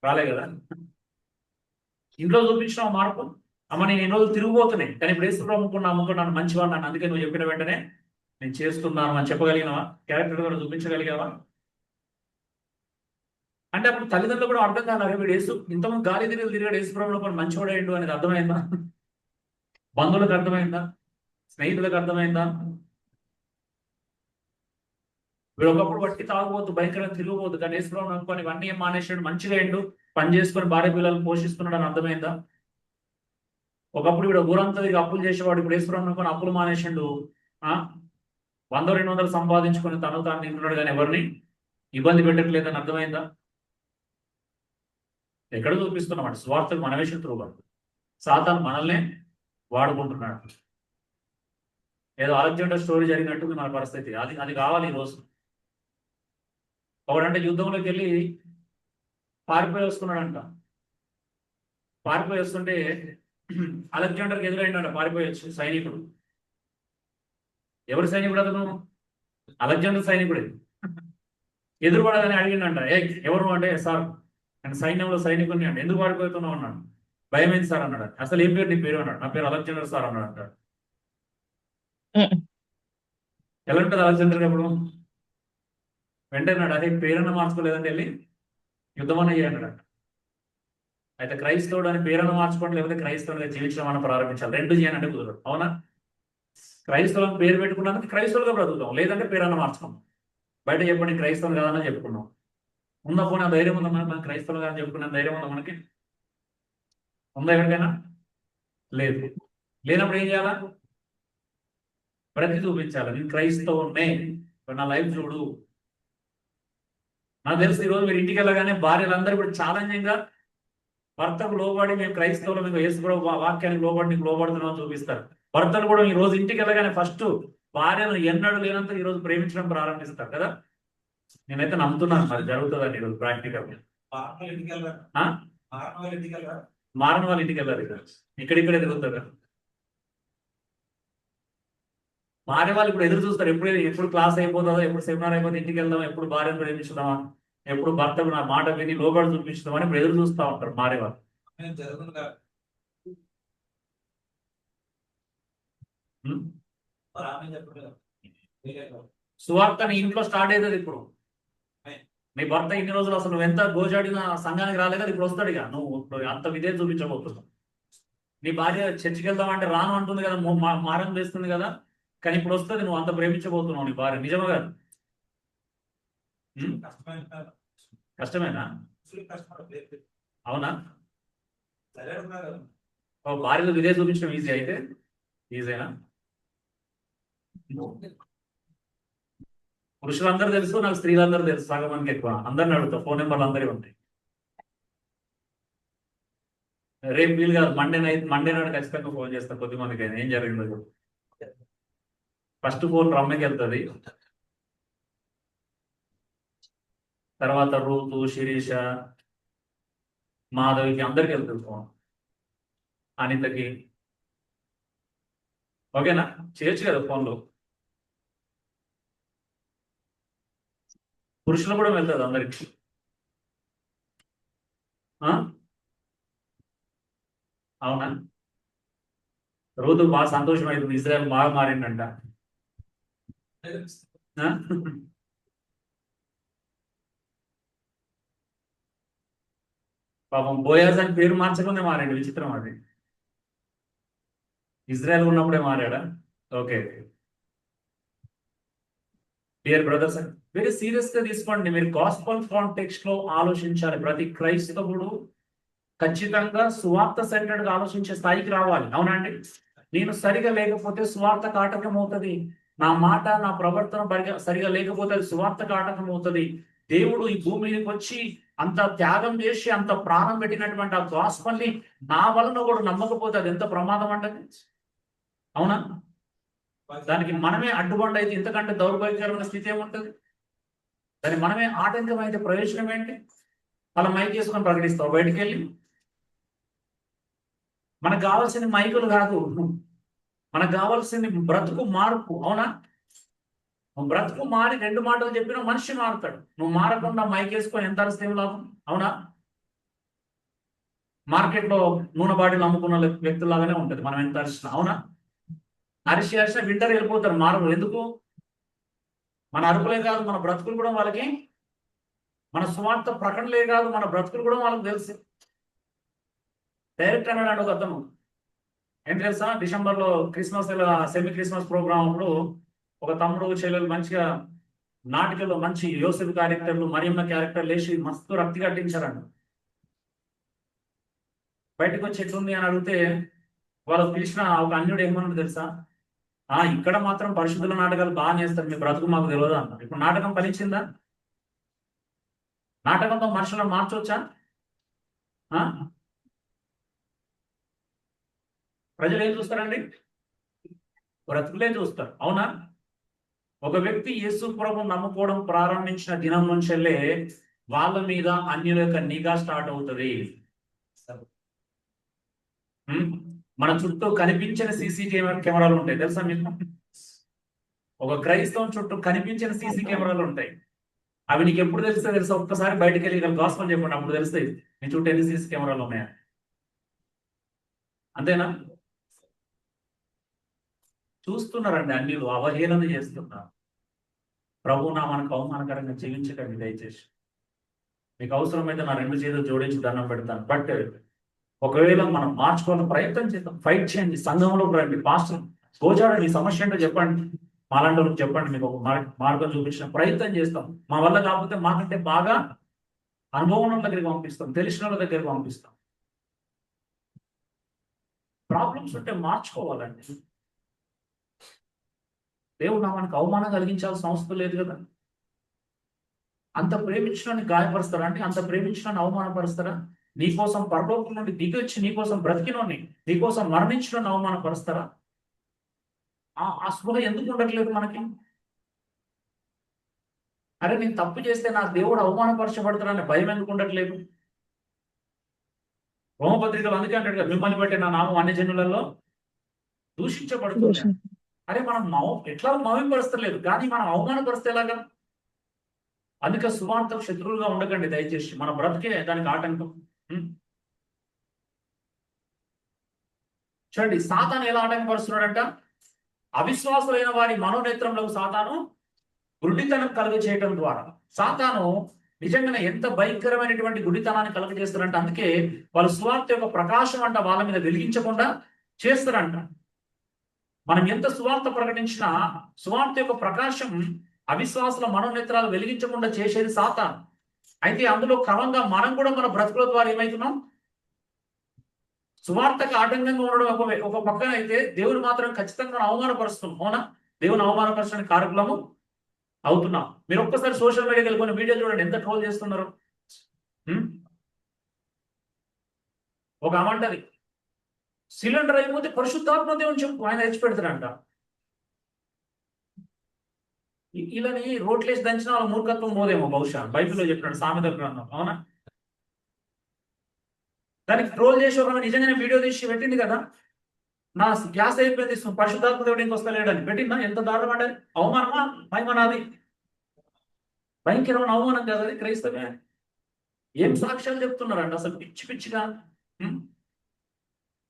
రాలే కదా? ఇంట్లో చూపించిన మార్పు. అమ్మ నేను ఈ రోజు తిరిగిపోతున్నాయి, కానీ ఇప్పుడు యేసుప్రభు అమ్ముకున్నాను మంచివాడిని, అందుకే నువ్వు చెప్పిన వెంటనే నేను చేస్తున్నాను అని చెప్పగలిగినావా? క్యారెక్టర్ కూడా చూపించగలిగావా? అంటే అప్పుడు తల్లిదండ్రులు కూడా అర్థం కాదు, వీడు యేసు ఇంతమంది గాలి తిరిగాడు, యేసుప్రభులో కూడా మంచివాడేండు అనేది అర్థమైందా? బంధువులకు అర్థమైందా? స్నేహితులకు అర్థమైందా? వీడు ఒకప్పుడు బట్టి తాగుబోతు, భయంకరంగా తిరిగిపోతు, కానీ యేసుప్రభుని అనుకొని ఇవన్నీ ఏం మానేసాడు, మంచిగా అయిండు, పని చేసుకొని భార్య పిల్లలు పోషిస్తున్నాడు అని అర్థమైందా? ఒకప్పుడు వీడు ఊరంతా తిరిగి అప్పులు చేసేవాడు, ఇప్పుడు యేసుప్రభుని అనుకొని అప్పులు మానేసిండు, 100-200 సంపాదించుకొని తను తాను తింటున్నాడు, కానీ ఎవరిని ఇబ్బంది పెట్టట్లేదని అర్థమైందా? ఎక్కడ చూపిస్తున్నామంటే స్వార్థకు మనమే శత్రువుగా, సాతాను మనల్నే వాడుకుంటున్నాడు. ఏదో అలెగ్జాండర్ స్టోరీ జరిగినట్టుంది మన పరిస్థితి. అది అది కావాలి ఈరోజు. ఒకడంటే యుద్ధంలోకి వెళ్ళి పారిపోయి వస్తున్నాడంట. పారిపోయి వస్తుంటే అలెగ్జాండర్కి ఎదురైందంట పారిపోయొచ్చు సైనికుడు. ఎవరు సైనికుడు అతను? అలెగ్జాండర్ సైనికుడే. ఎదురుపడదని అడిగిందంట, ఎవరు అంటే, సార్ నేను సైన్యంలో సైనికుడిని అండి. ఎందుకు పారిపోతున్నావు అన్నాడు. భయమైంది సార్ అన్నాడు. అసలు ఏం పేరు నీ పేరు అన్నాడు. నా పేరు అలెగ్జాండర్ సార్ అన్నాడు అంటాడు. ఎలా ఉంటుంది అలెగ్జాండర్ అప్పుడు? వెంటనే అదే పేరన్న మార్చుకోలేదంటే వెళ్ళి యుద్ధం అన్న చేయండి. అయితే క్రైస్తవుడు అని పేరన్న మార్చుకోండి, లేకపోతే క్రైస్తవుడిగా జీవించడం మనం ప్రారంభించాలి. రెండు చేయాలంటే కుదరదు. అవునా? క్రైస్తవులను పేరు పెట్టుకున్నందుకు క్రైస్తవులుగా బ్రతుకుతాం, లేదంటే పేరన్న మార్చుకోం. బయట చెప్పండి క్రైస్తవులు కాదని చెప్పుకున్నాం. ఉందా పోనీ ధైర్యం ఉందా మనం క్రైస్తవులు కాదని చెప్పుకున్న ధైర్యం ఉందా మనకి? ఉందా ఎవరికైనా? లేదు. లేనప్పుడు ఏం చేయాలా? బ్రతి చూపించాలి. నేను క్రైస్తవునే, నా లైఫ్ చూడు. నాకు తెలుసు ఈరోజు మీరు ఇంటికి వెళ్ళగానే భార్యలందరూ కూడా ఛాలెంజింగ్గా భర్తకు లోబడి మేము క్రైస్తవులు, మీకు యేసుప్రభు వాక్యానికి లోబడి నీకు లోబడుతున్నామని చూపిస్తారు. భర్తలు కూడా ఈ రోజు ఇంటికి వెళ్ళగానే ఫస్ట్ భార్యను ఎన్నడూ లేనంత ఈ రోజు ప్రేమించడం ప్రారంభిస్తారు కదా. నేనైతే నమ్ముతున్నాను మరి జరుగుతుందండి ఈరోజు ప్రాక్టికల్. మారని వాళ్ళ ఇంటికి వెళ్ళారు, ఇక్కడిక్కడే తిరుగుతారు. మారే వాళ్ళు ఇప్పుడు ఎదురు చూస్తారు, ఎప్పుడు క్లాస్ అయిపోతుందో, ఎప్పుడు సెమినార్ అయిపోతే ఇంటికి వెళ్దామా, ఎప్పుడు భార్యను ప్రేమించుదామా, ఎప్పుడు భర్తకు నా మాట విని లోబడి చూపించుదామని ఇప్పుడు ఎదురు చూస్తూ ఉంటారు మారే వాళ్ళు. సువార్త నీ ఇంట్లో స్టార్ట్ అవుతుంది ఇప్పుడు. నీ భర్త ఇన్ని రోజులు అసలు నువ్వు ఎంత గోజాడిన సంఘానికి రాలేదు, ఇప్పుడు వస్తాడు ఇక. నువ్వు అంత విధేయత చూపించబోతున్నావు. నీ భార్య చర్చికి వెళ్దామంటే రాను అంటుంది కదా, మారం చేస్తుంది కదా, కానీ ఇప్పుడు వస్తుంది, నువ్వు అంత ప్రేమించబోతున్నావు నీ భార్య. నిజమా కాదు? కష్టమేనా? అవునా? భార్యలో విధేయత చూపించడం ఈజీ అయితే ఈజీనా? పురుషులందరూ తెలుసు, నాకు స్త్రీలందరూ తెలుసు, సగం మందికి ఎక్కువ. అందరిని అడుగుతా, ఫోన్ నెంబర్లు అందరికీ ఉంటాయి. రేపు వీలు కాదు, మండే నాడు ఖచ్చితంగా ఫోన్ చేస్తా కొద్ది మందికి. అయినా ఏం జరిగిందో ఫస్ట్ ఫోన్ రమ్మకి వెళ్తుంది, తర్వాత రూతు, శిరీష, మాధవికి అందరికి వెళ్తుంది ఫోన్, అనితకి. ఓకేనా? చేయొచ్చు కదా ఫోన్లో. పురుషులు కూడా వెళ్తుంది అందరికి. అవునా? రోజు బాగా సంతోషం అవుతుంది, ఇజ్రాయెల్ బాగా మారిందంట. పాపం బోయాజ్ అని పేరు మార్చకుండా మారాడు, విచిత్రం అది. ఇజ్రాయెల్ ఉన్నప్పుడే మారాడా? Okay. Dear brothers, very serious గా తీసుకోండి. మీరు గాస్పల్ కాంటెక్స్ట్ లో ఆలోచించాలి. ప్రతి క్రైస్తవుడు ఖచ్చితంగా సువార్త సెంటర్డ్ గా ఆలోచించే స్థాయికి రావాలి. అవునండి? నేను సరిగా లేకపోతే సువార్త కాటకం అవుతుంది. నా మాట, నా ప్రవర్తన సరిగా లేకపోతే అది సువార్త కాటకం అవుతుంది. దేవుడు ఈ భూమి మీదకి వచ్చి అంత త్యాగం చేసి అంత ప్రాణం పెట్టినటువంటి ఆ గాస్పల్ ని నా వలన కూడా నమ్మకపోతే అది ఎంత ప్రమాదం అంటది. అవునా? దానికి మనమే అడ్డుబండ అయితే ఇంతకంటే దౌర్భాగ్యకరమైన స్థితి ఏముంటుంది? దాన్ని మనమే ఆటంకం అయితే ప్రయోజనం ఏంటి? అలా మైక్ చేసుకొని ప్రకటిస్తావు బయటికి వెళ్ళి. మనకు కావాల్సింది మైకులు కాదు, మనకు కావాల్సింది బ్రతుకు మార్పు. అవునా? నువ్వు బ్రతుకు మారి 2 మాటలు చెప్పినా మనిషి మారుతాడు. నువ్వు మారకుండా మైక్ వేసుకొని ఎంత అరిస్తే లాభం? అవునా? మార్కెట్లో నూనె బాటిల్ అమ్ముకున్న వ్యక్తులాగానే ఉంటుంది మనం ఎంత అరిచినా. అవునా? అరిచి వింటర్ వెళ్ళిపోతారు, మారరు. ఎందుకు? మన అరుపులే కాదు, మన బ్రతుకులు కూడా వాళ్ళకి, మన స్వార్థ ప్రకటనలే కాదు, మన బ్రతుకులు కూడా వాళ్ళకి తెలుసు. డైరెక్ట్ అన్నాడు ఒక అతను, ఏం తెలుసా, డిసెంబర్లో క్రిస్మస్ సెమీ క్రిస్మస్ ప్రోగ్రామ్ అప్పుడు ఒక తమ్ముడు చెల్లెలు మంచిగా నాటికలో మంచి యోసేపు క్యారెక్టర్లు, మరియమ్మ క్యారెక్టర్లు వేసి మస్తు రక్తి కట్టించారంట. బయటకు వచ్చి ఎట్లుంది అని అడిగితే వాళ్ళు పిలిచిన ఒక అన్యుడు ఏమన్నాడు తెలుసా, ఇక్కడ మాత్రం పరిశుద్ధుల నాటకాలు బాగా చేస్తారు, మీ బ్రతుకు మాకు తెలియదు అన్నారు. ఇప్పుడు నాటకం ఫలించిందా? నాటకంతో మనుషులను మార్చవచ్చా? ప్రజలు ఏం చూస్తారండి? బ్రతుకులే చూస్తారు. అవునా? ఒక వ్యక్తి యేసు ప్రభు నమ్ముకోవడం ప్రారంభించిన దినం నుంచెల్లే వాళ్ళ మీద అన్యుల యొక్క నిఘా స్టార్ట్ అవుతుంది. మన చుట్టూ కనిపించిన కెమెరాలు ఉంటాయి, తెలుసా మీకు? ఒక క్రైస్తవం చుట్టూ కనిపించిన సీసీ కెమెరాలు ఉంటాయి. అవి నీకు ఎప్పుడు తెలుస్తాయి తెలుసా? ఒక్కసారి బయటకు వెళ్ళి గాస్పల్ చెప్పండి, అప్పుడు తెలుస్తాయి నీ చుట్టూ ఎన్ని సీసీ కెమెరాలు ఉన్నాయా. అంతేనా? చూస్తున్నారండి, అన్యులు అవహేళన చేస్తున్నారు. ప్రభు నామానికి అవమానకరంగా జీవించకండి దయచేసి. మీకు అవసరమైతే నా 2 చేతులు జోడించి దండం పెడతాను. బట్ ఒకవేళ మనం మార్చుకోవాలని ప్రయత్నం చేద్దాం, ఫైట్ చేయండి, సంఘంలో రండి, పాస్టర్ గోచారండి, సమస్య ఏంటో చెప్పండి, మాలాంటి వాళ్ళకి చెప్పండి, మీకు ఒక మార్గం చూపించిన ప్రయత్నం చేస్తాం. మా వల్ల కాకపోతే మాకంటే బాగా అనుభవం ఉన్న దగ్గరికి పంపిస్తాం, తెలిసిన వాళ్ళ దగ్గరికి పంపిస్తాం. ప్రాబ్లమ్స్ ఉంటే మార్చుకోవాలండి. దేవుడు నామానికి అవమానం కలిగించాల్సిన అవసరం లేదు కదా. అంత ప్రేమించడాన్ని గాయపరుస్తారా అంటే? అంత ప్రేమించడాన్ని అవమానపరుస్తారా? నీకోసం పరలోకం నుండి దిగి వచ్చి నీకోసం బ్రతికినోని, నీకోసం మరణించడాన్ని అవమానపరుస్తారా? ఆ స్పృహ ఎందుకు ఉండట్లేదు మనకి? అరే నేను తప్పు చేస్తే నా దేవుడు అవమానపరచబడతాడనే భయం ఎందుకు ఉండట్లేదు? రోమపత్రికలు అందుకే అంటాడు కదా, మిమ్మల్ని బట్టి నా నామం అన్ని జనులలో దూషించబడుతుంది. అరే మనం ఎట్లా మౌంపరుస్తలేదు, కానీ మనం అవమానపరిస్తే ఎలాగా? అందుకే సువార్తకు శత్రువులుగా ఉండకండి దయచేసి. మన బ్రతికే దానికి ఆటంకం. చూడండి, సాతాను ఎలా ఆటంకపరుస్తున్నాడంట? అవిశ్వాసులైన వారి మనోనేత్రంలో సాతాను గుడ్డితనం కలుగ చేయడం ద్వారా. సాతాను నిజంగానే ఎంత భయంకరమైనటువంటి గుడ్డితనాన్ని కలుగజేస్తారంట. అందుకే వాళ్ళు సువార్త యొక్క ప్రకాశం అంట వాళ్ళ మీద వెలిగించకుండా చేస్తారంట. మనం ఎంత సువార్త ప్రకటించినా సువార్త యొక్క ప్రకాశం అవిశ్వాసుల మనోనేత్రాలు వెలిగించకుండా చేసేది సాతాను. అయితే అందులో క్రమంగా మనం కూడా మన బ్రతుకుల ద్వారా ఏమవుతున్నాం? సువార్తకు ఆటంకంగా ఉండడం ఒక పక్కన అయితే, దేవుని మాత్రం ఖచ్చితంగా అవమానపరుస్తున్నాం. అవునా? దేవుని అవమానపరచడానికి కారకులము అవుతున్నాం. మీరు ఒక్కసారి సోషల్ మీడియాకి వెళ్ళి వీడియో చూడండి, ఎంత ట్రోల్ చేస్తున్నారు. ఒక అమంటది, సిలిండర్ అయిపోతే పరిశుద్ధాత్మ దేవుని చెప్పు, ఆయన తెచ్చి పెడతాడంట. ఇలాని రోట్లేసి దంచిన వాళ్ళ మూర్ఖత్వం పోదేమో బహుశా, బైబిల్లో చెప్పినాడు సామెత గ్రంథం. అవునా? దానికి ట్రోల్ చేసి ఒక నిజంగానే వీడియో తీసి పెట్టింది కదా, నా గ్యాస్ అయిపోయింది, పరిశుద్ధాత్మ దేవుడు ఇంకొస్తలేడని పెట్టిందా? ఎంత దారుణం అంటే అవమానమా మహిమనాది? భయంకరమైన అవమానం కదా అది. క్రైస్తవే ఏం సాక్ష్యాలు చెప్తున్నారండి అసలు పిచ్చి పిచ్చిగా.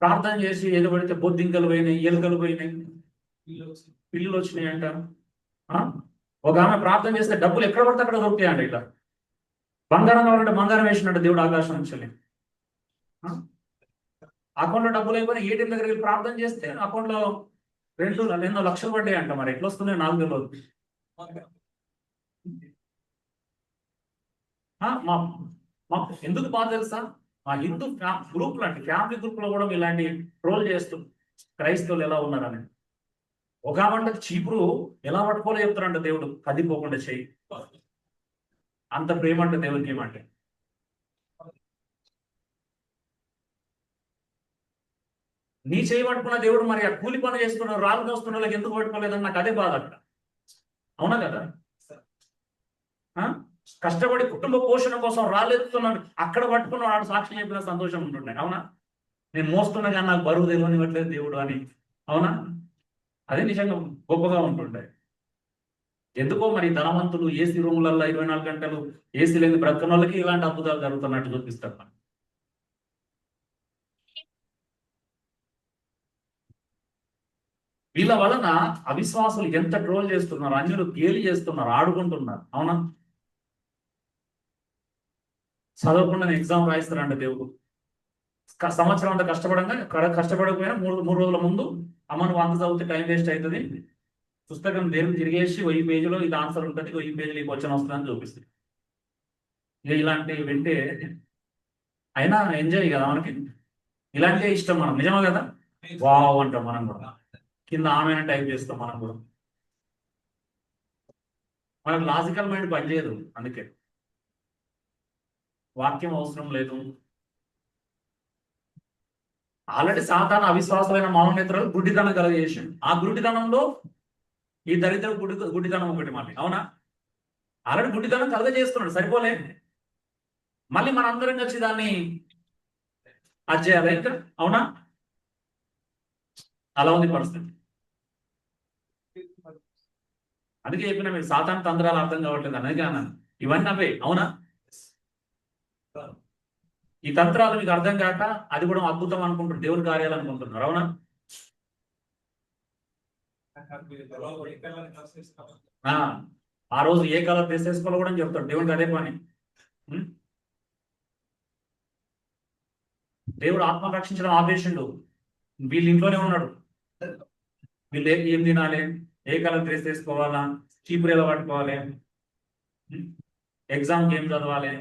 ప్రార్థన చేసి ఏదో పడితే బొద్దింకలు పోయినాయి, ఎలుకలు పోయినాయి, పిల్లులు వచ్చినాయి అంట. ఒక ఆమె ప్రార్థన చేస్తే డబ్బులు ఎక్కడ పడితే అక్కడ దొరుకుతాయండి. ఇట్లా బంగారం కావాలంటే బంగారం వేసినట్టు దేవుడు ఆకాశం నుంచి. అకౌంట్లో డబ్బులు అయిపోయినా ఏటీఎం దగ్గరికి వెళ్ళి ప్రార్థన చేస్తే అకౌంట్లో 2 లక్షలు పడ్డాయి అంట. మరి ఎట్లా వస్తున్నాయి నాకు తెలియదు. మాకు ఎందుకు బాధ తెలుసా? మా హిందూ గ్రూపులు అంటే ఫ్యామిలీ గ్రూప్లో కూడా ఇలాంటి ట్రోల్ చేస్తూ క్రైస్తవులు ఎలా ఉన్నారని. ఒక ఆమంటే చీపురు ఎలా పట్టుకోలే చెప్తారంట దేవుడు, కదిపోకుండా చేయి. అంత ప్రేమ అంటే దేవుడికి ఏమంటే. నీ చేయి పట్టుకున్న దేవుడు మరి ఆ కూలి పని చేసుకున్న రాళ్ళు మోస్తున్న వాళ్ళకి ఎందుకు పట్టుకోలేదని నాకు అదే బాధ అక్కడ. అవునా కదా? కష్టపడి కుటుంబ పోషణ కోసం రాళ్ళెత్తుతున్నాడు, అక్కడ పట్టుకున్న వాడు సాక్షి చెప్పిన సంతోషం ఉంటుండే. అవునా? నేను మోస్తున్నా కానీ నాకు బరువు తెలియనివ్వట్లేదు దేవుడు అని. అవునా? అదే నిజంగా గొప్పగా ఉంటుండే. ఎందుకో మరి ధనవంతులు ఏసీ రూములలో 24 గంటలు ఏసీ లేని బ్రతకని వాళ్ళకి ఇలాంటి అద్భుతాలు జరుగుతున్నట్టు చూపిస్తారు. వీళ్ళ వలన అవిశ్వాసులు ఎంత ట్రోల్ చేస్తున్నారు, అన్యులు గేలి చేస్తున్నారు, ఆడుకుంటున్నారు. అవునా? చదవకుండా ఎగ్జామ్ రాయిస్తారంట దేవుడు. సంవత్సరం అంతా కష్టపడకపోయినా మూడు రోజుల ముందు అమ్మను వంద చదివితే టైం వేస్ట్ అవుతుంది, పుస్తకం దేవుడు తిరిగేసి 1000 పేజీలో ఇది ఆన్సర్ ఉంటుంది, 1000 పేజీలు ఈ క్వశ్చన్ వస్తుందని చూపిస్తుంది. ఇక ఇలాంటివి వింటే అయినా ఎంజాయ్ కదా మనకి, ఇలాంటివే ఇష్టం మనం. నిజమా కదా? వావ్ అంటాం మనం కూడా, కింద ఆమె టైప్ చేస్తాం మనం కూడా. మనకు లాజికల్ మైండ్ పనిచేయదు, అందుకే వాక్యం అవసరం లేదు. ఆల్రెడీ సాతాను అవిశ్వాసమైన మనోనేత్రాలు గుడ్డితనం కలగజేసాడు. ఆ గుడ్డితనంలో ఈ దరిద్ర గుడ్డితనం ఒకటి మళ్ళీ. అవునా? ఆల్రెడీ గుడ్డితనం కలగజేస్తున్నాడు, సరిపోలే మళ్ళీ మనందరం వచ్చి దాన్ని అది చేయాలి ఇంకా. అవునా? అలా ఉంది పరిస్థితి. అందుకే చెప్పిన మీకు సాతాను తంత్రాలు అర్థం కావట్లేదు, అందుకే అన్నాను ఇవన్నీ అవే. అవునా? ఈ తంత్రాలు మీకు అర్థం కాక అది కూడా అద్భుతం అనుకుంటున్నారు, దేవుని కార్యాలు అనుకుంటున్నారు. అవునా? ఆ రోజు ఏ కలర్ డ్రెస్ వేసుకోవాలో కూడా చెప్తాడు దేవుడికి, అదే పని. దేవుడు ఆత్మ రక్షించడం ఆపేసిండు, వీళ్ళు ఇంట్లోనే ఉన్నాడు. వీళ్ళు ఏం తినాలి, ఏ కలర్ డ్రెస్ వేసుకోవాలా, చీపురు ఎలా పట్టుకోవాలి, ఎగ్జామ్కి ఏం చదవాలి.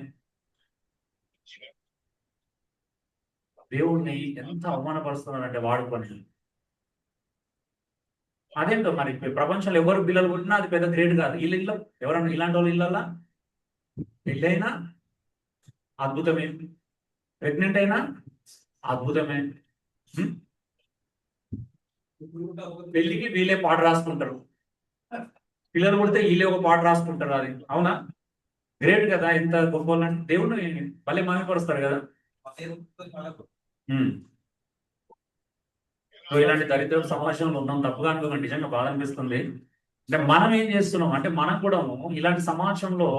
దేవుడిని ఎంత అవమానపరుస్తున్నాడంటే వాడుకొని. అదేంటో మరి ప్రపంచంలో ఎవరు పిల్లలు పుట్టినా అది పెద్ద గ్రేట్ కాదు. ఇల్లు ఎవరన్నా ఇలాంటి వాళ్ళు ఇళ్ళల్లా పెళ్ళైనా అద్భుతమే, ప్రెగ్నెంట్ అయినా అద్భుతమే. పెళ్లికి వీళ్ళే పాట రాసుకుంటారు, పిల్లలు పుడితే వీళ్ళే ఒక పాట రాసుకుంటారు. అది అవునా? గ్రేట్ కదా, ఎంత గొప్ప వాళ్ళంటే దేవుడిని భలే మహిమపరుస్తారు కదా. ఇలాంటి దరిద్ర సమాజంలో ఉన్నాం, తప్పుగా అనుకోకండి, నిజంగా బాధ అనిపిస్తుంది. అంటే మనం ఏం చేస్తున్నాం అంటే మనం కూడా ఇలాంటి సమాజంలో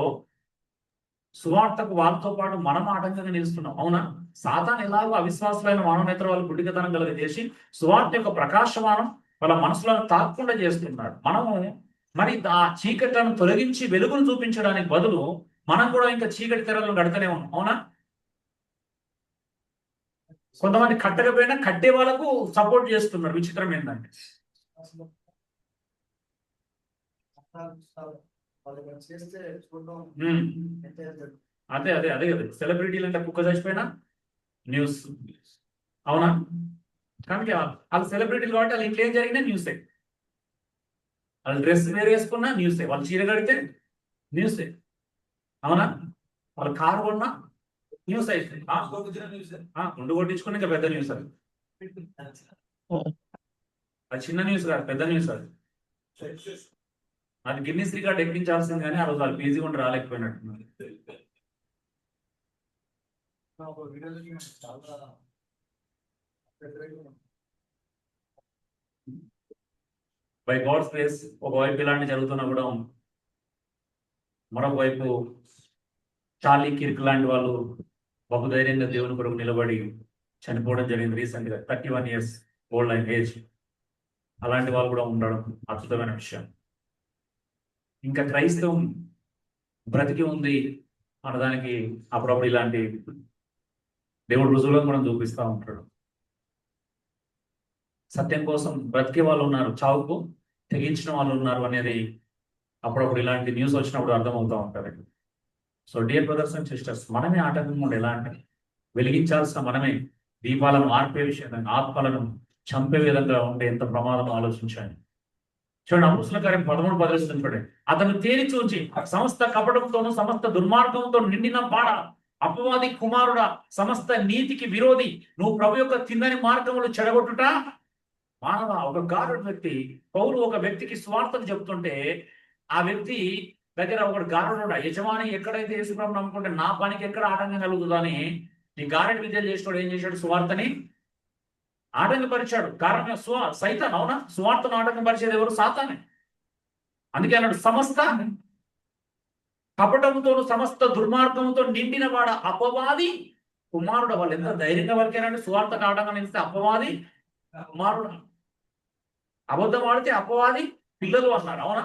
సువార్తకు వాళ్ళతో పాటు మనం ఆటంకంగా నిలుస్తున్నాం. అవునా? సాతాను ఎలాగో అవిశ్వాసమైన మానవనేతర వాళ్ళు గుడ్డిగతనం కలుగజేసి సువార్త యొక్క ప్రకాశమానం వాళ్ళ మనసులను తాకుండా చేస్తున్నాడు. మనము మరి ఆ చీకట్లను తొలగించి వెలుగును చూపించడానికి బదులు మనం కూడా ఇంకా చీకటి తెరలను కడతనే ఉన్నాం. అవునా? కొంతమంది కట్టకపోయినా కట్టే వాళ్ళకు సపోర్ట్ చేస్తున్నారు. విచిత్రం ఏంటంటే అదే అదే అదే కదా, సెలబ్రిటీలు అంటే కుక్క చచ్చిపోయినా న్యూస్. అవునా? కాబట్టి వాళ్ళు సెలబ్రిటీలు కాబట్టి వాళ్ళ ఇంట్లో ఏం జరిగినా న్యూసే, వాళ్ళు డ్రెస్ వేరు వేసుకున్నా న్యూసే, వాళ్ళు చీర కడితే న్యూసే. అవునా? వాళ్ళు కారు కొన్నా న్యూస్ అయితే, గుండు కొట్టించుకుని ఇంకా పెద్ద న్యూస్ అది. అది చిన్న న్యూస్ కాదు, పెద్ద న్యూస్ అది. అది గిన్నీస్ రికార్డ్ ఎక్కించాల్సింది, కానీ ఆ రోజు వాళ్ళు బిజీ ఉండి రాలేకపోయినట్టున్నారు. బై గాడ్స్ గ్రేస్ ఒకవైపు ఇలాంటి జరుగుతున్నా కూడా మరొక వైపు చార్లీ కిర్క్ లాంటి వాళ్ళు బహుధైర్యంగా దేవుని కొరకు నిలబడి చనిపోవడం జరిగింది రీసెంట్గా, 31 years ఓల్డ్ అండ్ ఏజ్. అలాంటి వాళ్ళు కూడా ఉండడం అద్భుతమైన విషయం. ఇంకా క్రైస్తవం బ్రతికి ఉంది అనడానికి అప్పుడప్పుడు ఇలాంటి దేవుడు రుజువులను మనం చూపిస్తూ ఉంటాడు. సత్యం కోసం బ్రతికే వాళ్ళు ఉన్నారు, చావుకు తెగించిన వాళ్ళు ఉన్నారు అనేది అప్పుడప్పుడు ఇలాంటి న్యూస్ వచ్చినప్పుడు అర్థమవుతూ ఉంటుంది. So dear brothers and sisters, మనమే ఆటంకం కూడా ఎలా అంటే వెలిగించాల్సిన మనమే, దీపాలను ఆర్పే విషయం, ఆత్మలను చంపే విధంగా ఉంటే ఎంత ప్రమాదం ఆలోచించాలి. చూడండి, అపోస్తలుల కార్యం 13:10 చూడండి. అతను తేరి చూచి సమస్త కపటంతోనూ సమస్త దుర్మార్గంతో నిండిన పాడ, అపవాది కుమారుడా, సమస్త నీతికి విరోధి, నువ్వు ప్రభు యొక్క తిన్నని మార్గములు చెడగొట్టుట మానవ. ఒక గారుడు వ్యక్తి పౌలు ఒక వ్యక్తికి స్వార్థను చెప్తుంటే ఆ వ్యక్తి దగ్గర ఒకటి గారుడు, యజమాని ఎక్కడైతే యేసుప్రభువుని నమ్ముకుంటే నా పనికి ఎక్కడ ఆటంకం కలుగుతుందని ఈ గారెడ్ విద్యలు చేసినాడు. ఏం చేశాడు? సువార్తని ఆటంకపరిచాడు. కారణం సైతాన్. అవునా? సువార్తను ఆటంకపరిచేది ఎవరు? సాతానే. అందుకే అన్నాడు సమస్త కపటంతో సమస్త దుర్మార్గంతో నిండిన వాడ అపవాది కుమారుడు. వాళ్ళు ఎంత ధైర్యంగా వరకేనండి సువార్తకు ఆటంకం నిలిస్తే అపవాది కుమారుడు. అబద్ధం ఆడితే అపవాది పిల్లలు అన్నారు. అవునా?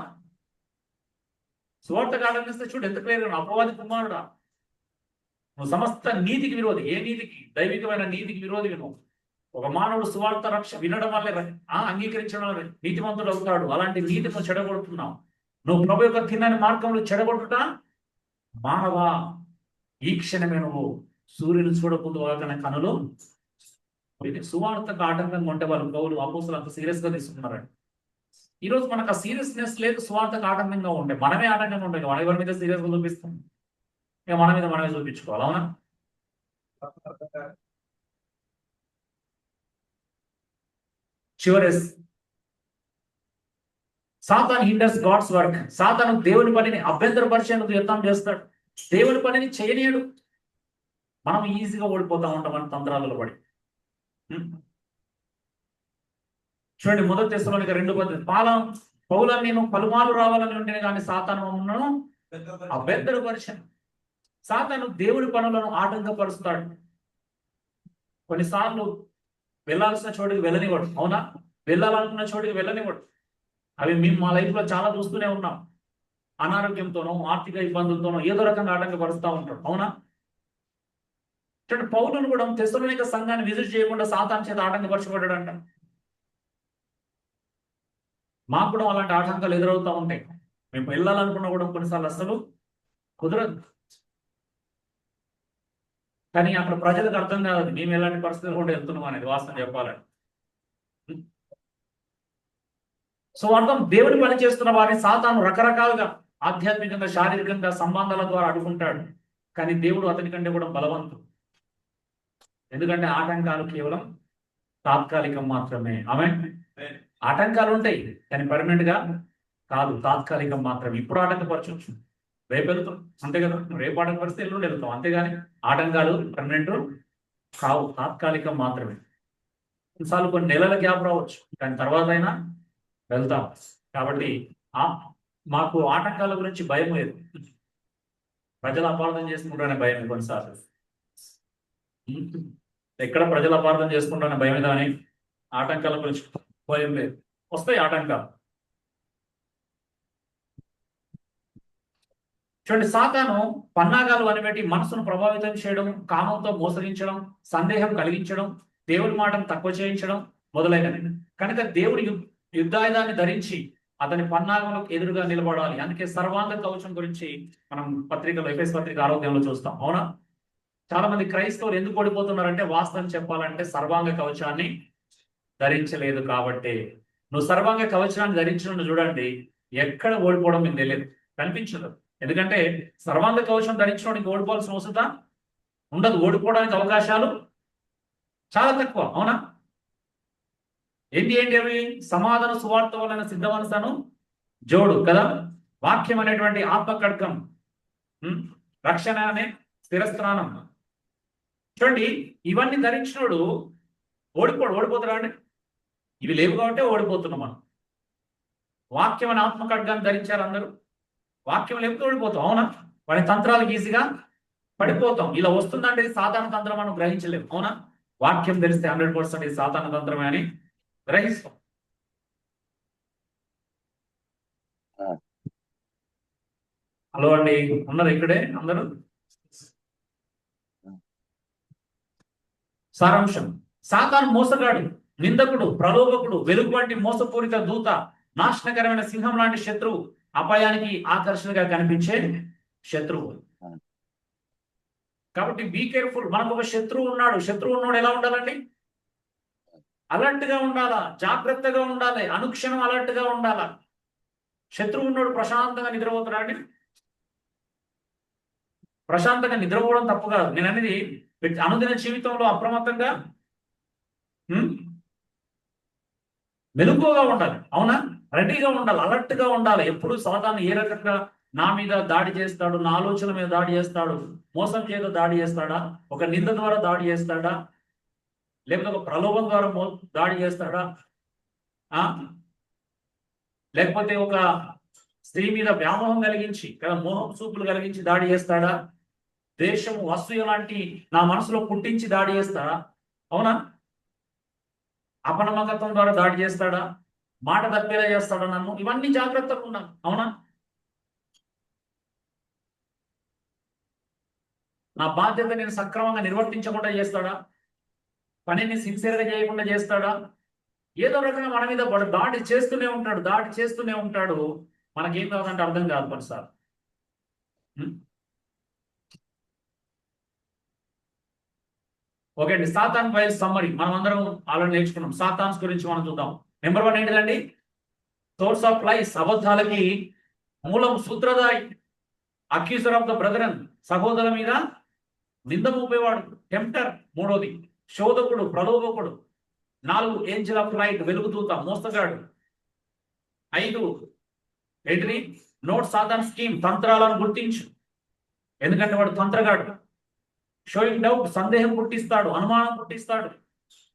సువార్తకు ఆటంకిస్తే చూడు ఎంత క్లియర్, అపవాది కుమారుడా, నువ్వు సమస్త నీతికి విరోధి. ఏ నీతికి? దైవికమైన నీతికి విరోధి నువ్వు. ఒక మానవుడు సువార్త వినడం వల్లే అంగీకరించడం వల్ల నీతిమంతుడు అవుతాడు. అలాంటి నీతి నువ్వు చెడగొడుతున్నావు. నువ్వు ప్రభు యొక్క తిన్నని మార్గంలో చెడగొట్టుట మానవా, ఈ క్షణమే నువ్వు సూర్యుని చూడకుండా వాళ్ళకనే కనులు. సువార్తకు ఆటంకంగా ఉంటే వాళ్ళు పౌలు అపోస్తులు అంత సీరియస్ గా తీసుకున్నారండి. ఈ రోజు మనకు ఆ సీరియస్నెస్ లేదు, సువార్తకు ఆటంకంగా ఉండే మనమే ఆటంకంగా ఉంటాయి. మన ఎవరి మీద సీరియస్ గా చూపిస్తాం, ఇక మన మీద మనమే చూపించుకోవాలి. అవునా? చివరి సాతాన్ హిండర్స్ గాడ్స్ వర్క్. సాతాను దేవుని పనిని అభ్యంతరపరిచేందుకు యత్నం చేస్తాడు, దేవుని పనిని చేయనీయడు. మనం ఈజీగా ఓడిపోతా ఉంటాం మన తంత్రాలలో పడి. చూడండి, 1 తెస్సలోనికై 2:10 పౌలను నేను పలుమార్లు రావాలని ఉంటేనే కానీ సాతాను మమ్మను అభ్యంతరపరిచాను. సాతాను దేవుడి పనులను ఆటంకపరుస్తాడు. కొన్నిసార్లు వెళ్ళాల్సిన చోటుకి వెళ్ళనివ్వడు. అవునా? వెళ్ళాలనుకున్న చోటుకి వెళ్ళనివ్వడు. అవి మేము మా లైఫ్ లో చాలా చూస్తూనే ఉన్నాం. అనారోగ్యంతోనో ఆర్థిక ఇబ్బందులతోనో ఏదో రకంగా ఆటంకపరుస్తూ ఉంటాడు. అవునా? చూడండి, పౌలును కూడా తెస్సలోనిక సంఘాన్ని విజిట్ చేయకుండా సాతాను చేత ఆటంకపరచబడ్డాడు అంట. మాకు కూడా అలాంటి ఆటంకాలు ఎదురవుతూ ఉంటాయి. మేము వెళ్ళాలనుకున్నా కూడా కొన్నిసార్లు అసలు కుదరదు. కానీ అక్కడ ప్రజలకు అర్థం కాదు మేము ఎలాంటి పరిస్థితులు కూడా వెళ్తున్నాం అనేది, వాస్తవం చెప్పాలని. సో అర్థం, దేవుడి పని చేస్తున్న వారిని సాతాను రకరకాలుగా ఆధ్యాత్మికంగా శారీరకంగా సంబంధాల ద్వారా అడుగుంటాడు. కానీ దేవుడు అతని కంటే కూడా బలవంతుడు. ఎందుకంటే ఆటంకాలు కేవలం తాత్కాలికం మాత్రమే. ఆమె ఆటంకాలు ఉంటాయి కానీ పర్మనెంట్ గా కాదు, తాత్కాలికం మాత్రమే. ఇప్పుడు ఆటంకపరచవచ్చు, రేపు వెళ్తాం అంతే కదా. రేపు ఆటంకపరిస్తే ఎల్లుండి వెళ్తాం, అంతేగాని ఆటంకాలు పర్మనెంట్ కావు, తాత్కాలికం మాత్రమే. కొన్నిసార్లు కొన్ని నెలల గ్యాప్ రావచ్చు, కానీ తర్వాత అయినా వెళ్తాం. కాబట్టి మాకు ఆటంకాల గురించి భయం లేదు, ప్రజలు అపార్థం చేసుకుంటారనే భయం కొన్నిసార్లు. ఎక్కడ ప్రజలు అపార్థం చేసుకుంటారనే భయం కానీ ఆటంకాల గురించి భయం లేదు. వస్తాయి ఆటంకాలు. చూడండి, సాతాను పన్నాగాలు అనిపెట్టి మనసును ప్రభావితం చేయడం, కామంతో మోసగించడం, సందేహం కలిగించడం, దేవుడి మాటను తక్కువ చేయించడం మొదలైనవి. కనుక దేవుడి యుద్ధాయుధాన్ని ధరించి అతని పన్నాగంలోకి ఎదురుగా నిలబడాలి. అందుకే సర్వాంగ కవచం గురించి మనం పత్రికలో, ఎఫెసు పత్రిక ఆరోగ్యంలో చూస్తాం. అవునా? చాలా మంది క్రైస్తవులు ఎందుకు ఓడిపోతున్నారంటే, వాస్తవం చెప్పాలంటే సర్వాంగ కవచాన్ని ధరించలేదు కాబట్టి. నువ్వు సర్వాంగ కవచాన్ని ధరించడం చూడండి, ఎక్కడ ఓడిపోవడం మీకు తెలియదు, కనిపించదు. ఎందుకంటే సర్వాంగ కవచం ధరించడానికి ఓడిపోవాల్సిన అవసరం ఉండదు, ఓడిపోవడానికి అవకాశాలు చాలా తక్కువ. అవునా? ఏంటి అవి? సమాధాన సువార్త వలన సిద్ధ మనసును జోడు కదా, వాక్యం అనేటువంటి ఆత్మ ఖడ్గం, రక్షణ అనే స్థిరస్థానం. చూడండి, ఇవన్నీ ధరించినోడు ఓడిపోతాడా అండి? ఇవి లేవు కాబట్టి ఓడిపోతున్నాం మనం. వాక్యం అనే ఆత్మ ఖడ్గాన్ని ధరించారు అందరూ. వాక్యం లేకపోతే ఓడిపోతాం. అవునా? వాడి తంత్రాలకు ఈజీగా పడిపోతాం. ఇలా వస్తుందంటే ఇది సాధారణ తంత్రం మనం గ్రహించలేము. అవునా? వాక్యం తెలిస్తే 100% ఇది సాధారణ తంత్రమే అని గ్రహిస్తాం. హలో అండి, ఉన్నారు ఇక్కడే అందరూ? సారాంశం, సాతాను మోసగాడు, నిందకుడు, ప్రలోభకుడు, వెలుగు వంటి మోసపూరిత దూత, నాశనకరమైన సింహం లాంటి శత్రువు, అపాయానికి ఆకర్షణగా కనిపించే శత్రువు. కాబట్టి బీ కేర్ఫుల్. మనకు ఒక శత్రువు ఉన్నాడు. శత్రువు ఉన్నాడు ఎలా ఉండాలండి? అలర్ట్ గా ఉండాలా, జాగ్రత్తగా ఉండాలి, అనుక్షణం అలర్ట్ గా ఉండాలా. శత్రువు ఉన్నాడు ప్రశాంతంగా నిద్రపోతాడా అండి? ప్రశాంతంగా నిద్రపోవడం తప్పు కాదు. నేను అనేది అనుదిన జీవితంలో అప్రమత్తంగా మెలుగుగా ఉండాలి. అవునా? రెడీగా ఉండాలి, అలర్ట్ గా ఉండాలి. ఎప్పుడు సాతాను ఏ రకంగా నా మీద దాడి చేస్తాడు, నా ఆలోచన మీద దాడి చేస్తాడు, మోసం చేత దాడి చేస్తాడా, ఒక నింద ద్వారా దాడి చేస్తాడా, లేకపోతే ఒక ప్రలోభం ద్వారా దాడి చేస్తాడా, లేకపోతే ఒక స్త్రీ మీద వ్యామోహం కలిగించి కదా, మోహం చూపులు కలిగించి దాడి చేస్తాడా, దేశము అసూయ లాంటి నా మనసులో పుట్టించి దాడి చేస్తాడా, అవునా, అపనమ్మకత్వం ద్వారా దాడి చేస్తాడా, మాట తప్పేలా చేస్తాడా నన్ను, ఇవన్నీ జాగ్రత్తగా ఉన్నాను. అవునా? నా బాధ్యత నేను సక్రమంగా నిర్వర్తించకుండా చేస్తాడా, పనిని సిన్సియర్గా చేయకుండా చేస్తాడా? ఏదో రకంగా మన మీద దాడి చేస్తూనే ఉంటాడు, దాడి చేస్తూనే ఉంటాడు. మనకేం కావాలంటే అర్థం కాదు కొన్నిసార్లు. ఓకే అండి, సాతాన్ ఫైల్స్ సమ్మరీ మనం అందరం ఆల్రెడీ నేర్చుకున్నాం. సాతాన్స్ గురించి మనం చూద్దాం. నెంబర్ 1 ఏంటిదండి? సోర్స్ ఆఫ్ లైస్, అబద్ధాలకి మూలం, సూత్రధారి, అక్యూజర్ ఆఫ్ ద బ్రదరన్, సహోదరుల మీద నింద మోపేవాడు, టెంప్టర్. మూడోది శోధకుడు, ప్రలోభకుడు. 4 ఏంజల్ ఆఫ్ లైట్, వెలుగుతూత, మోసగాడు. 5 ఏంటిది? నోట్ సాతాన్ స్కీమ్, తంత్రాలను గుర్తించు, ఎందుకంటే వాడు తంత్రగాడు. షోయింగ్ డౌట్, సందేహం పుట్టిస్తాడు, అనుమానం పుట్టిస్తాడు,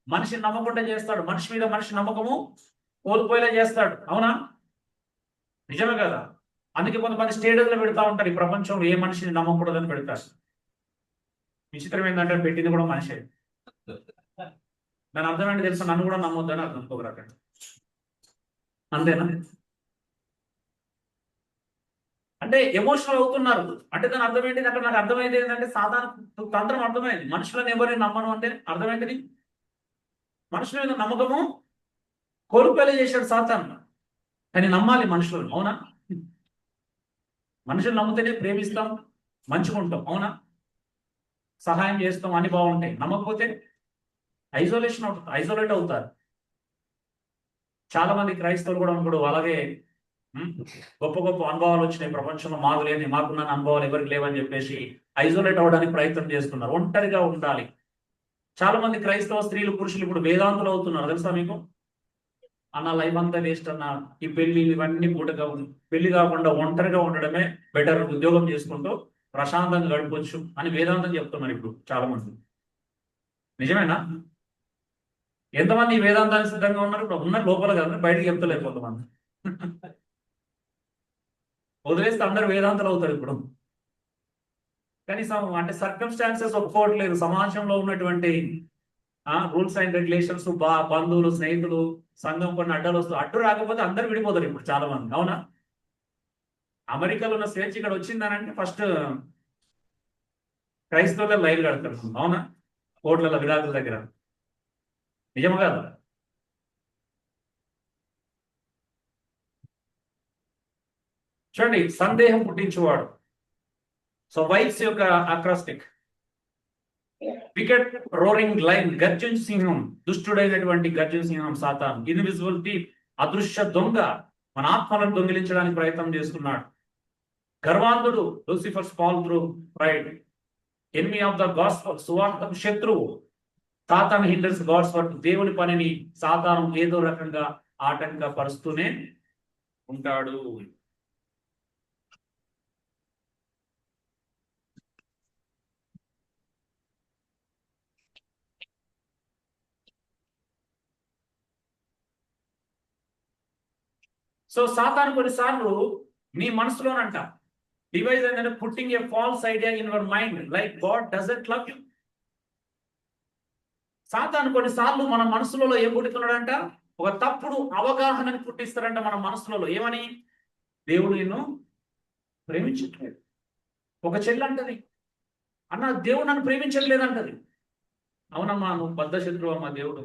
మనిషిని నమ్మకుండా చేస్తాడు, మనిషి మీద మనిషి నమ్మకము కోల్పోయేలా చేస్తాడు. అవునా? నిజమే కదా? అందుకే కొంతమంది స్టేటస్లో పెడతా ఉంటారు, ఈ ప్రపంచంలో ఏ మనిషిని నమ్మకూడదని పెడతారు. విచిత్రం ఏంటంటే పెట్టింది కూడా మనిషే. దాని అర్థం ఏంటి తెలుసా? నన్ను కూడా నమ్మొద్దని అర్థం, ఒక రకంగా. అంతేనా? అంటే ఎమోషనల్ అవుతున్నారు అంటే దాని అర్థం ఏంటి? అక్కడ నాకు అర్థమైంది ఏంటంటే సాధారణ తంత్రం అర్థమైంది. మనుషులను ఎవరిని నమ్మను అంటే అర్థమైంది, మనుషుల మీద నమ్మకము కోల్పోయేలా చేశాడు సాతాను. కానీ నమ్మాలి మనుషులను. అవునా? మనుషులు నమ్మితేనే ప్రేమిస్తాం, మంచుకుంటాం. అవునా? సహాయం చేస్తాం, అని బాగుంటాయి. నమ్మకపోతే ఐసోలేట్ అవుతారు. చాలా మంది క్రైస్తవులు కూడా ఇప్పుడు అలాగే గొప్ప గొప్ప అనుభవాలు వచ్చినాయి ప్రపంచంలో, మాకు లేని, మాకున్న అనుభవాలు ఎవరికి లేవని చెప్పేసి ఐసోలేట్ అవ్వడానికి ప్రయత్నం చేస్తున్నారు. ఒంటరిగా ఉండాలి. చాలా మంది క్రైస్తవ స్త్రీలు, పురుషులు ఇప్పుడు వేదాంతులు అవుతున్నారు, తెలుసా మీకు? అన్న లైఫ్ అంతా వేస్ట్ అన్న, ఈ పెళ్లి ఇవన్నీ పూటగా పెళ్లి కాకుండా ఒంటరిగా ఉండడమే బెటర్, ఉద్యోగం చేసుకుంటూ ప్రశాంతంగా గడపొచ్చు అని వేదాంతం చెప్తున్నారు ఇప్పుడు చాలా మంది. నిజమేనా? ఎంతమంది ఈ వేదాంతానికి సిద్ధంగా ఉన్నారు? ఇప్పుడు ఉన్నారు లోపల కదా, బయటకు చెప్తలేరు కొంతమంది. వదిలేస్తే అందరు వేదాంతలు అవుతారు ఇప్పుడు. కనీసం అంటే సర్కమ్స్టాన్సెస్ ఒప్పుకోవట్లేదు. సమాజంలో ఉన్నటువంటి రూల్స్ అండ్ రెగ్యులేషన్స్, బంధువులు, స్నేహితులు, సంఘం కొన్ని అడ్డాలు వస్తూ, అడ్డు రాకపోతే అందరు విడిపోతారు ఇప్పుడు చాలా మంది. అవునా? అమెరికాలో ఉన్న స్వేచ్ఛ ఇక్కడ వచ్చిందనంటే ఫస్ట్ క్రైస్తవుల లైన్ కడతారు. అవునా? కోట్ల విడాకుల దగ్గర. నిజం కాదు? చూడండి, సందేహం పుట్టించేవాడు. సో వైఫ్స్ యొక్క అక్రాస్టిక్, వికెట్ రోరింగ్ లైన్, గర్జన్ సింహం, దుష్టుడైనటువంటి గర్జన్ సింహం సాతాను. ఇన్విజిబుల్ థీఫ్, అదృశ్య దొంగ, మన ఆత్మలను దొంగిలించడానికి ప్రయత్నం చేస్తున్నాడు. గర్వాంధుడు, Lucifer fall through pride. Enemy of the gospel, సువార్తకు శత్రువు. సాతాన్ హిండర్స్ గాడ్స్ వర్క్, దేవుని పనిని సాతాను ఏదో రకంగా ఆటంకపరుస్తూనే ఉంటాడు. సో సాతాను కొన్నిసార్లు నీ మనసులోనంట డివైజ్ ఏంటంటే putting a false idea in your mind like God doesn't love you. సాతాను కొన్నిసార్లు మన మనసులలో ఏం పుట్టిస్తున్నాడంట? ఒక తప్పుడు అవగాహనని పుట్టిస్తాడంట మన మనసులలో. ఏమని? దేవుడు నిన్ను ప్రేమించట్లేదు. ఒక చెల్లి అంటది, అన్న దేవుడు నన్ను ప్రేమించట్లేదు అంటది. అవునమ్మా, నువ్వు బద్ధ శత్రువు అమ్మా, దేవుడు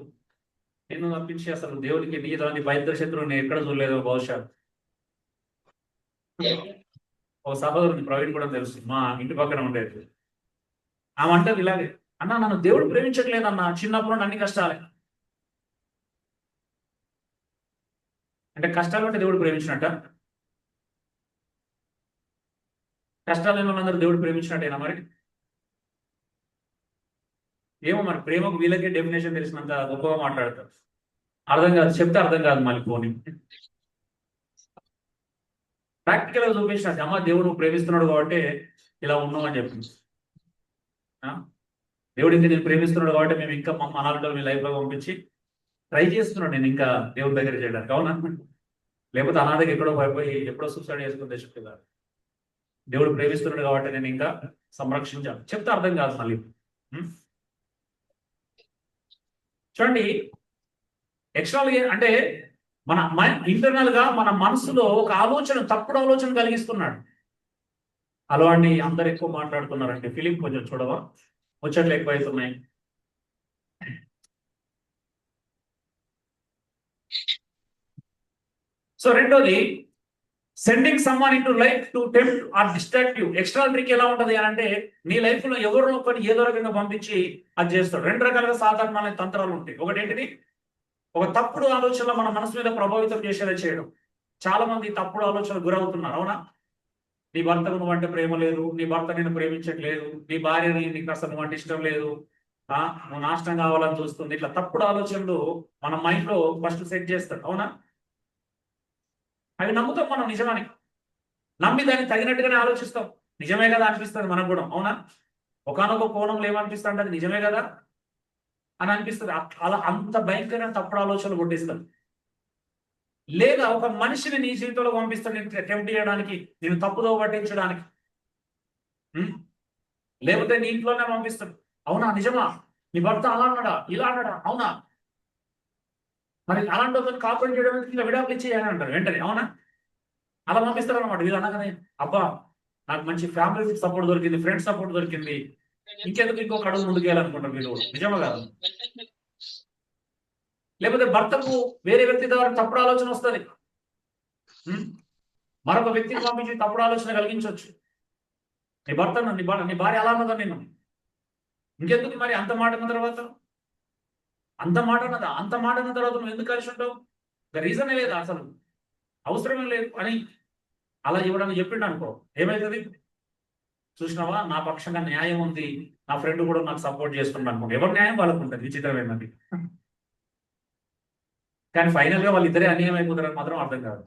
నిన్ను తప్పించి అసలు దేవుడికి నీ దాన్ని బద్ధ శత్రువు నేను ఎక్కడ చూడలేదు. బహుశా ఒక సహోదరుని ప్రవీణ్ కూడా తెలుసు, మా ఇంటి పక్కన ఉండేది. ఆమె అంటది ఇలాగే, అన్న నన్ను దేవుడు ప్రేమించట్లేదన్న, చిన్నప్పుడు నుండి అన్ని కష్టాలే. అంటే కష్టాలు అంటే దేవుడు ప్రేమించినట్ట? కష్టాలు లేని వాళ్ళందరూ దేవుడు ప్రేమించినట్టేనా మరి? ఏమో మరి, ప్రేమకు వీళ్ళకే డెఫినేషన్ తెలిసినంత గొప్పగా మాట్లాడతారు. అర్థం కాదు, చెప్తే అర్థం కాదు మళ్ళీ పోనీ. ప్రాక్టికల్ గా చూపించిన అమ్మ దేవుడు నువ్వు ప్రేమిస్తున్నాడు కాబట్టి ఇలా ఉన్నావు అని చెప్పి. దేవుడు ఇంకా నేను ప్రేమిస్తున్నాడు కాబట్టి మేము ఇంకా మా అనాథలు మీ లైఫ్ లో పంపించి ట్రై చేస్తున్నాడు నేను ఇంకా దేవుడి దగ్గర చేయడానికి. అవునా? లేకపోతే అనాథకి ఎక్కడో పడిపోయి ఎప్పుడో సూసైడ్ చేసుకుని తెచ్చుకుంటారు. దేవుడు ప్రేమిస్తున్నాడు కాబట్టి నేను ఇంకా సంరక్షించాను చెప్తే అర్థం కాదు మళ్ళీ. చూడండి, ఎక్స్టర్నల్ అంటే మన ఇంటర్నల్ గా మన మనసులో ఒక ఆలోచన, తప్పుడు ఆలోచన కలిగిస్తున్నాడు. హలో అండి, అందరు ఎక్కువ మాట్లాడుతున్నారండి. ఫిలిం కొంచెం చూడవా, ముచ్చట్లు ఎక్కువ అవుతున్నాయి. సో రెండోది, sending someone into life to tempt or distract you. Extra trick ఎలా ఉంటది అని అంటే, నీ లైఫ్ లో ఎవరినో ఒకరిని ఏదో రకంగా పంపించి అది చేస్తాడు. రెండు రకాలుగా సాధారణమైన తంత్రాలు ఉంటాయి. ఒకటి ఏంటిది, ఒక తప్పుడు ఆలోచనలు మన మనసు మీద ప్రభావితం చేసేలా చేయడం. చాలా మంది తప్పుడు ఆలోచనలు గురవుతున్నారు, అవునా? నీ భర్తకు నువ్వంటే ప్రేమ లేదు, నీ భర్త నిన్ను ప్రేమించట్లేదు, నీ భార్యని నీకు అసలు నువ్వంటే ఇష్టం లేదు, నువ్వు నాశనం కావాలని చూస్తుంది. ఇట్లా తప్పుడు ఆలోచనలు మన మైండ్ లో ఫస్ట్ సెట్ చేస్తాడు, అవునా? అవి నమ్ముతాం మనం నిజమని, నమ్మి దాన్ని తగినట్టుగానే ఆలోచిస్తాం. నిజమే కదా అనిపిస్తుంది మనకు కూడా, అవునా? ఒకనొక కోణంలో ఏమనిపిస్తుంది, అది నిజమే కదా అని అనిపిస్తుంది. అలా అంత భయంకరమైన తప్పుడు ఆలోచనలు కొట్టేస్తారు. లేదా ఒక మనిషిని నీ జీవితంలో పంపిస్తాడు నేను అటెంప్ట్ చేయడానికి, నేను తప్పుదో పట్టించడానికి. లేకపోతే నీ ఇంట్లోనే పంపిస్తాడు. అవునా, నిజమా? నీ భర్త అలా అన్నాడా, ఇలా అన్నాడా, అవునా? మరి అలాంటి వాళ్ళని కాపురం చేయడం ఇంకా విడాకులు ఇచ్చేయాలని అంటారు వెంటనే, అవునా? అలా పంపిస్తారు అనమాట. వీళ్ళు అనగానే, అబ్బా నాకు మంచి ఫ్యామిలీ సపోర్ట్ దొరికింది, ఫ్రెండ్స్ సపోర్ట్ దొరికింది, ఇంకెందుకు ఇంకొక అడుగు ముందుకు వెళ్ళాలనుకుంటారు వీళ్ళు. నిజమా కాదు? లేకపోతే భర్తకు వేరే వ్యక్తి ద్వారా తప్పుడు ఆలోచన వస్తుంది, మరొక వ్యక్తిని పంపించి తప్పుడు ఆలోచన కలిగించవచ్చు. నీ భర్తను, నీ భార్య అలా అన్నదా నేను, ఇంకెందుకు మరి అంత మాట అన్న తర్వాత, అంత మాట అన్నదా, అంత మాట అన్న తర్వాత నువ్వు ఎందుకు కలిసి ఉంటావు? రీజనే లేదు అసలు, అవసరమే లేదు అని అలా ఇవ్వడానికి చెప్పిండు అనుకో, ఏమవుతుంది? చూసినావా, నా పక్షంగా న్యాయం ఉంది, నా ఫ్రెండ్ కూడా నాకు సపోర్ట్ చేస్తున్నాడు అనుకో, ఎవరి న్యాయం వాళ్ళకు ఉంటుంది. విచిత్రమైనది. కానీ ఫైనల్ గా వాళ్ళిద్దరే అన్యాయం అయిపోతారని మాత్రం అర్థం కాదు.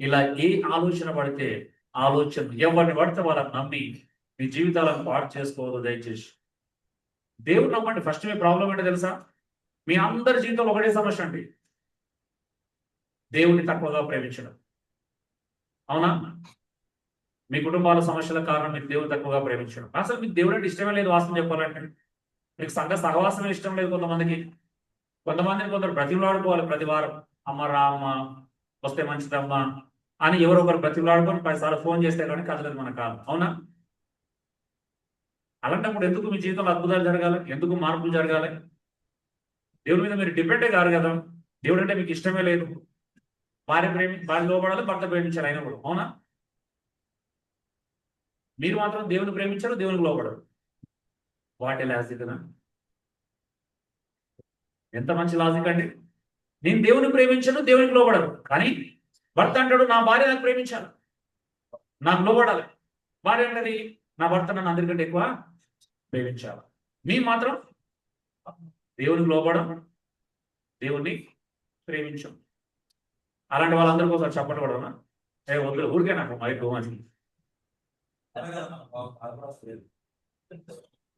ఇలా ఏ ఆలోచన పడితే ఆలోచన, ఎవరిని పడితే వాళ్ళని నమ్మి మీ జీవితాలను పాడు చేసుకోవద్దు దయచేసి. దేవుడు నమ్మండి. ఫస్ట్ మీ ప్రాబ్లం ఏంటో తెలుసా? మీ అందరి జీవితంలో ఒకటే సమస్య అండి, దేవుడిని తక్కువగా ప్రేమించడం. అవునా? మీ కుటుంబాల సమస్యల కారణం మీకు దేవుడు తక్కువగా ప్రేమించడం. అసలు మీకు దేవుడు అంటే ఇష్టమే లేదు. వాస్తవం చెప్పాలంటే మీకు సహవాసమే ఇష్టం లేదు కొంతమందికి. కొందరు బ్రతిమలాడుకోవాలి ప్రతి వారం, అమ్మ రామ్మ వస్తే మంచిదమ్మా అని ఎవరో ఒకరు బ్రతిమలాడుకొని 10 సార్లు ఫోన్ చేస్తే కానీ కదలదు మన కాలం, అవునా? అలాంటప్పుడు ఎందుకు మీ జీవితంలో అద్భుతాలు జరగాలి, ఎందుకు మార్పులు జరగాలి? దేవుడి మీద మీరు డిపెండే కాదు కదా. దేవుడు అంటే మీకు ఇష్టమే లేదు. భార్య లోపడాలి, భర్త ప్రేమించాలి అయినా కూడా, అవునా? మీరు మాత్రం దేవుని ప్రేమించారు, దేవునికి లోపడరు. వాటి లాజిక్, ఎంత మంచి లాజిక్ అండి. నేను దేవుని ప్రేమించను, దేవునికి లోపడరు, కానీ భర్త అంటాడు నా భార్య నాకు ప్రేమించాలి, నాకు లోబడాలి. భార్య అంటది నా భర్త నన్ను అందరికంటే ఎక్కువ ప్రేమించాలి. మీ మాత్రం దేవునికి లోబడం, దేవుణ్ణి ప్రేమించం. అలాంటి వాళ్ళందరికీ ఒకసారి చప్పట్లు పడవనా? వద్దు, ఊరికే నాకు మైక్ మంచి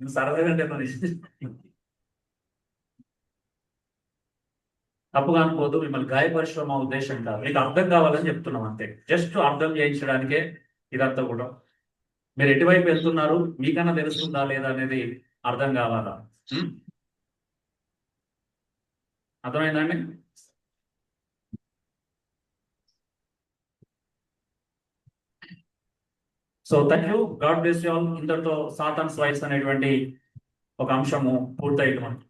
సరదాగా అంటే తప్పుగా అనుకోవద్దు, మిమ్మల్ని గాయపరచడం మా ఉద్దేశం కాదు. మీకు అర్థం కావాలని చెప్తున్నాం అంతే. జస్ట్ అర్థం చేయించడానికే ఇదంతా కూడా. మీరు ఎటువైపు వెళ్తున్నారు మీకన్నా తెలుస్తుందా లేదా అనేది అర్థం కావాలా. అర్థమైందండి? So thank you, God bless you all. ఇంతటితో సాతాన్స్ వాయిస్ అనేటువంటి ఒక అంశము పూర్తయింది మనకి.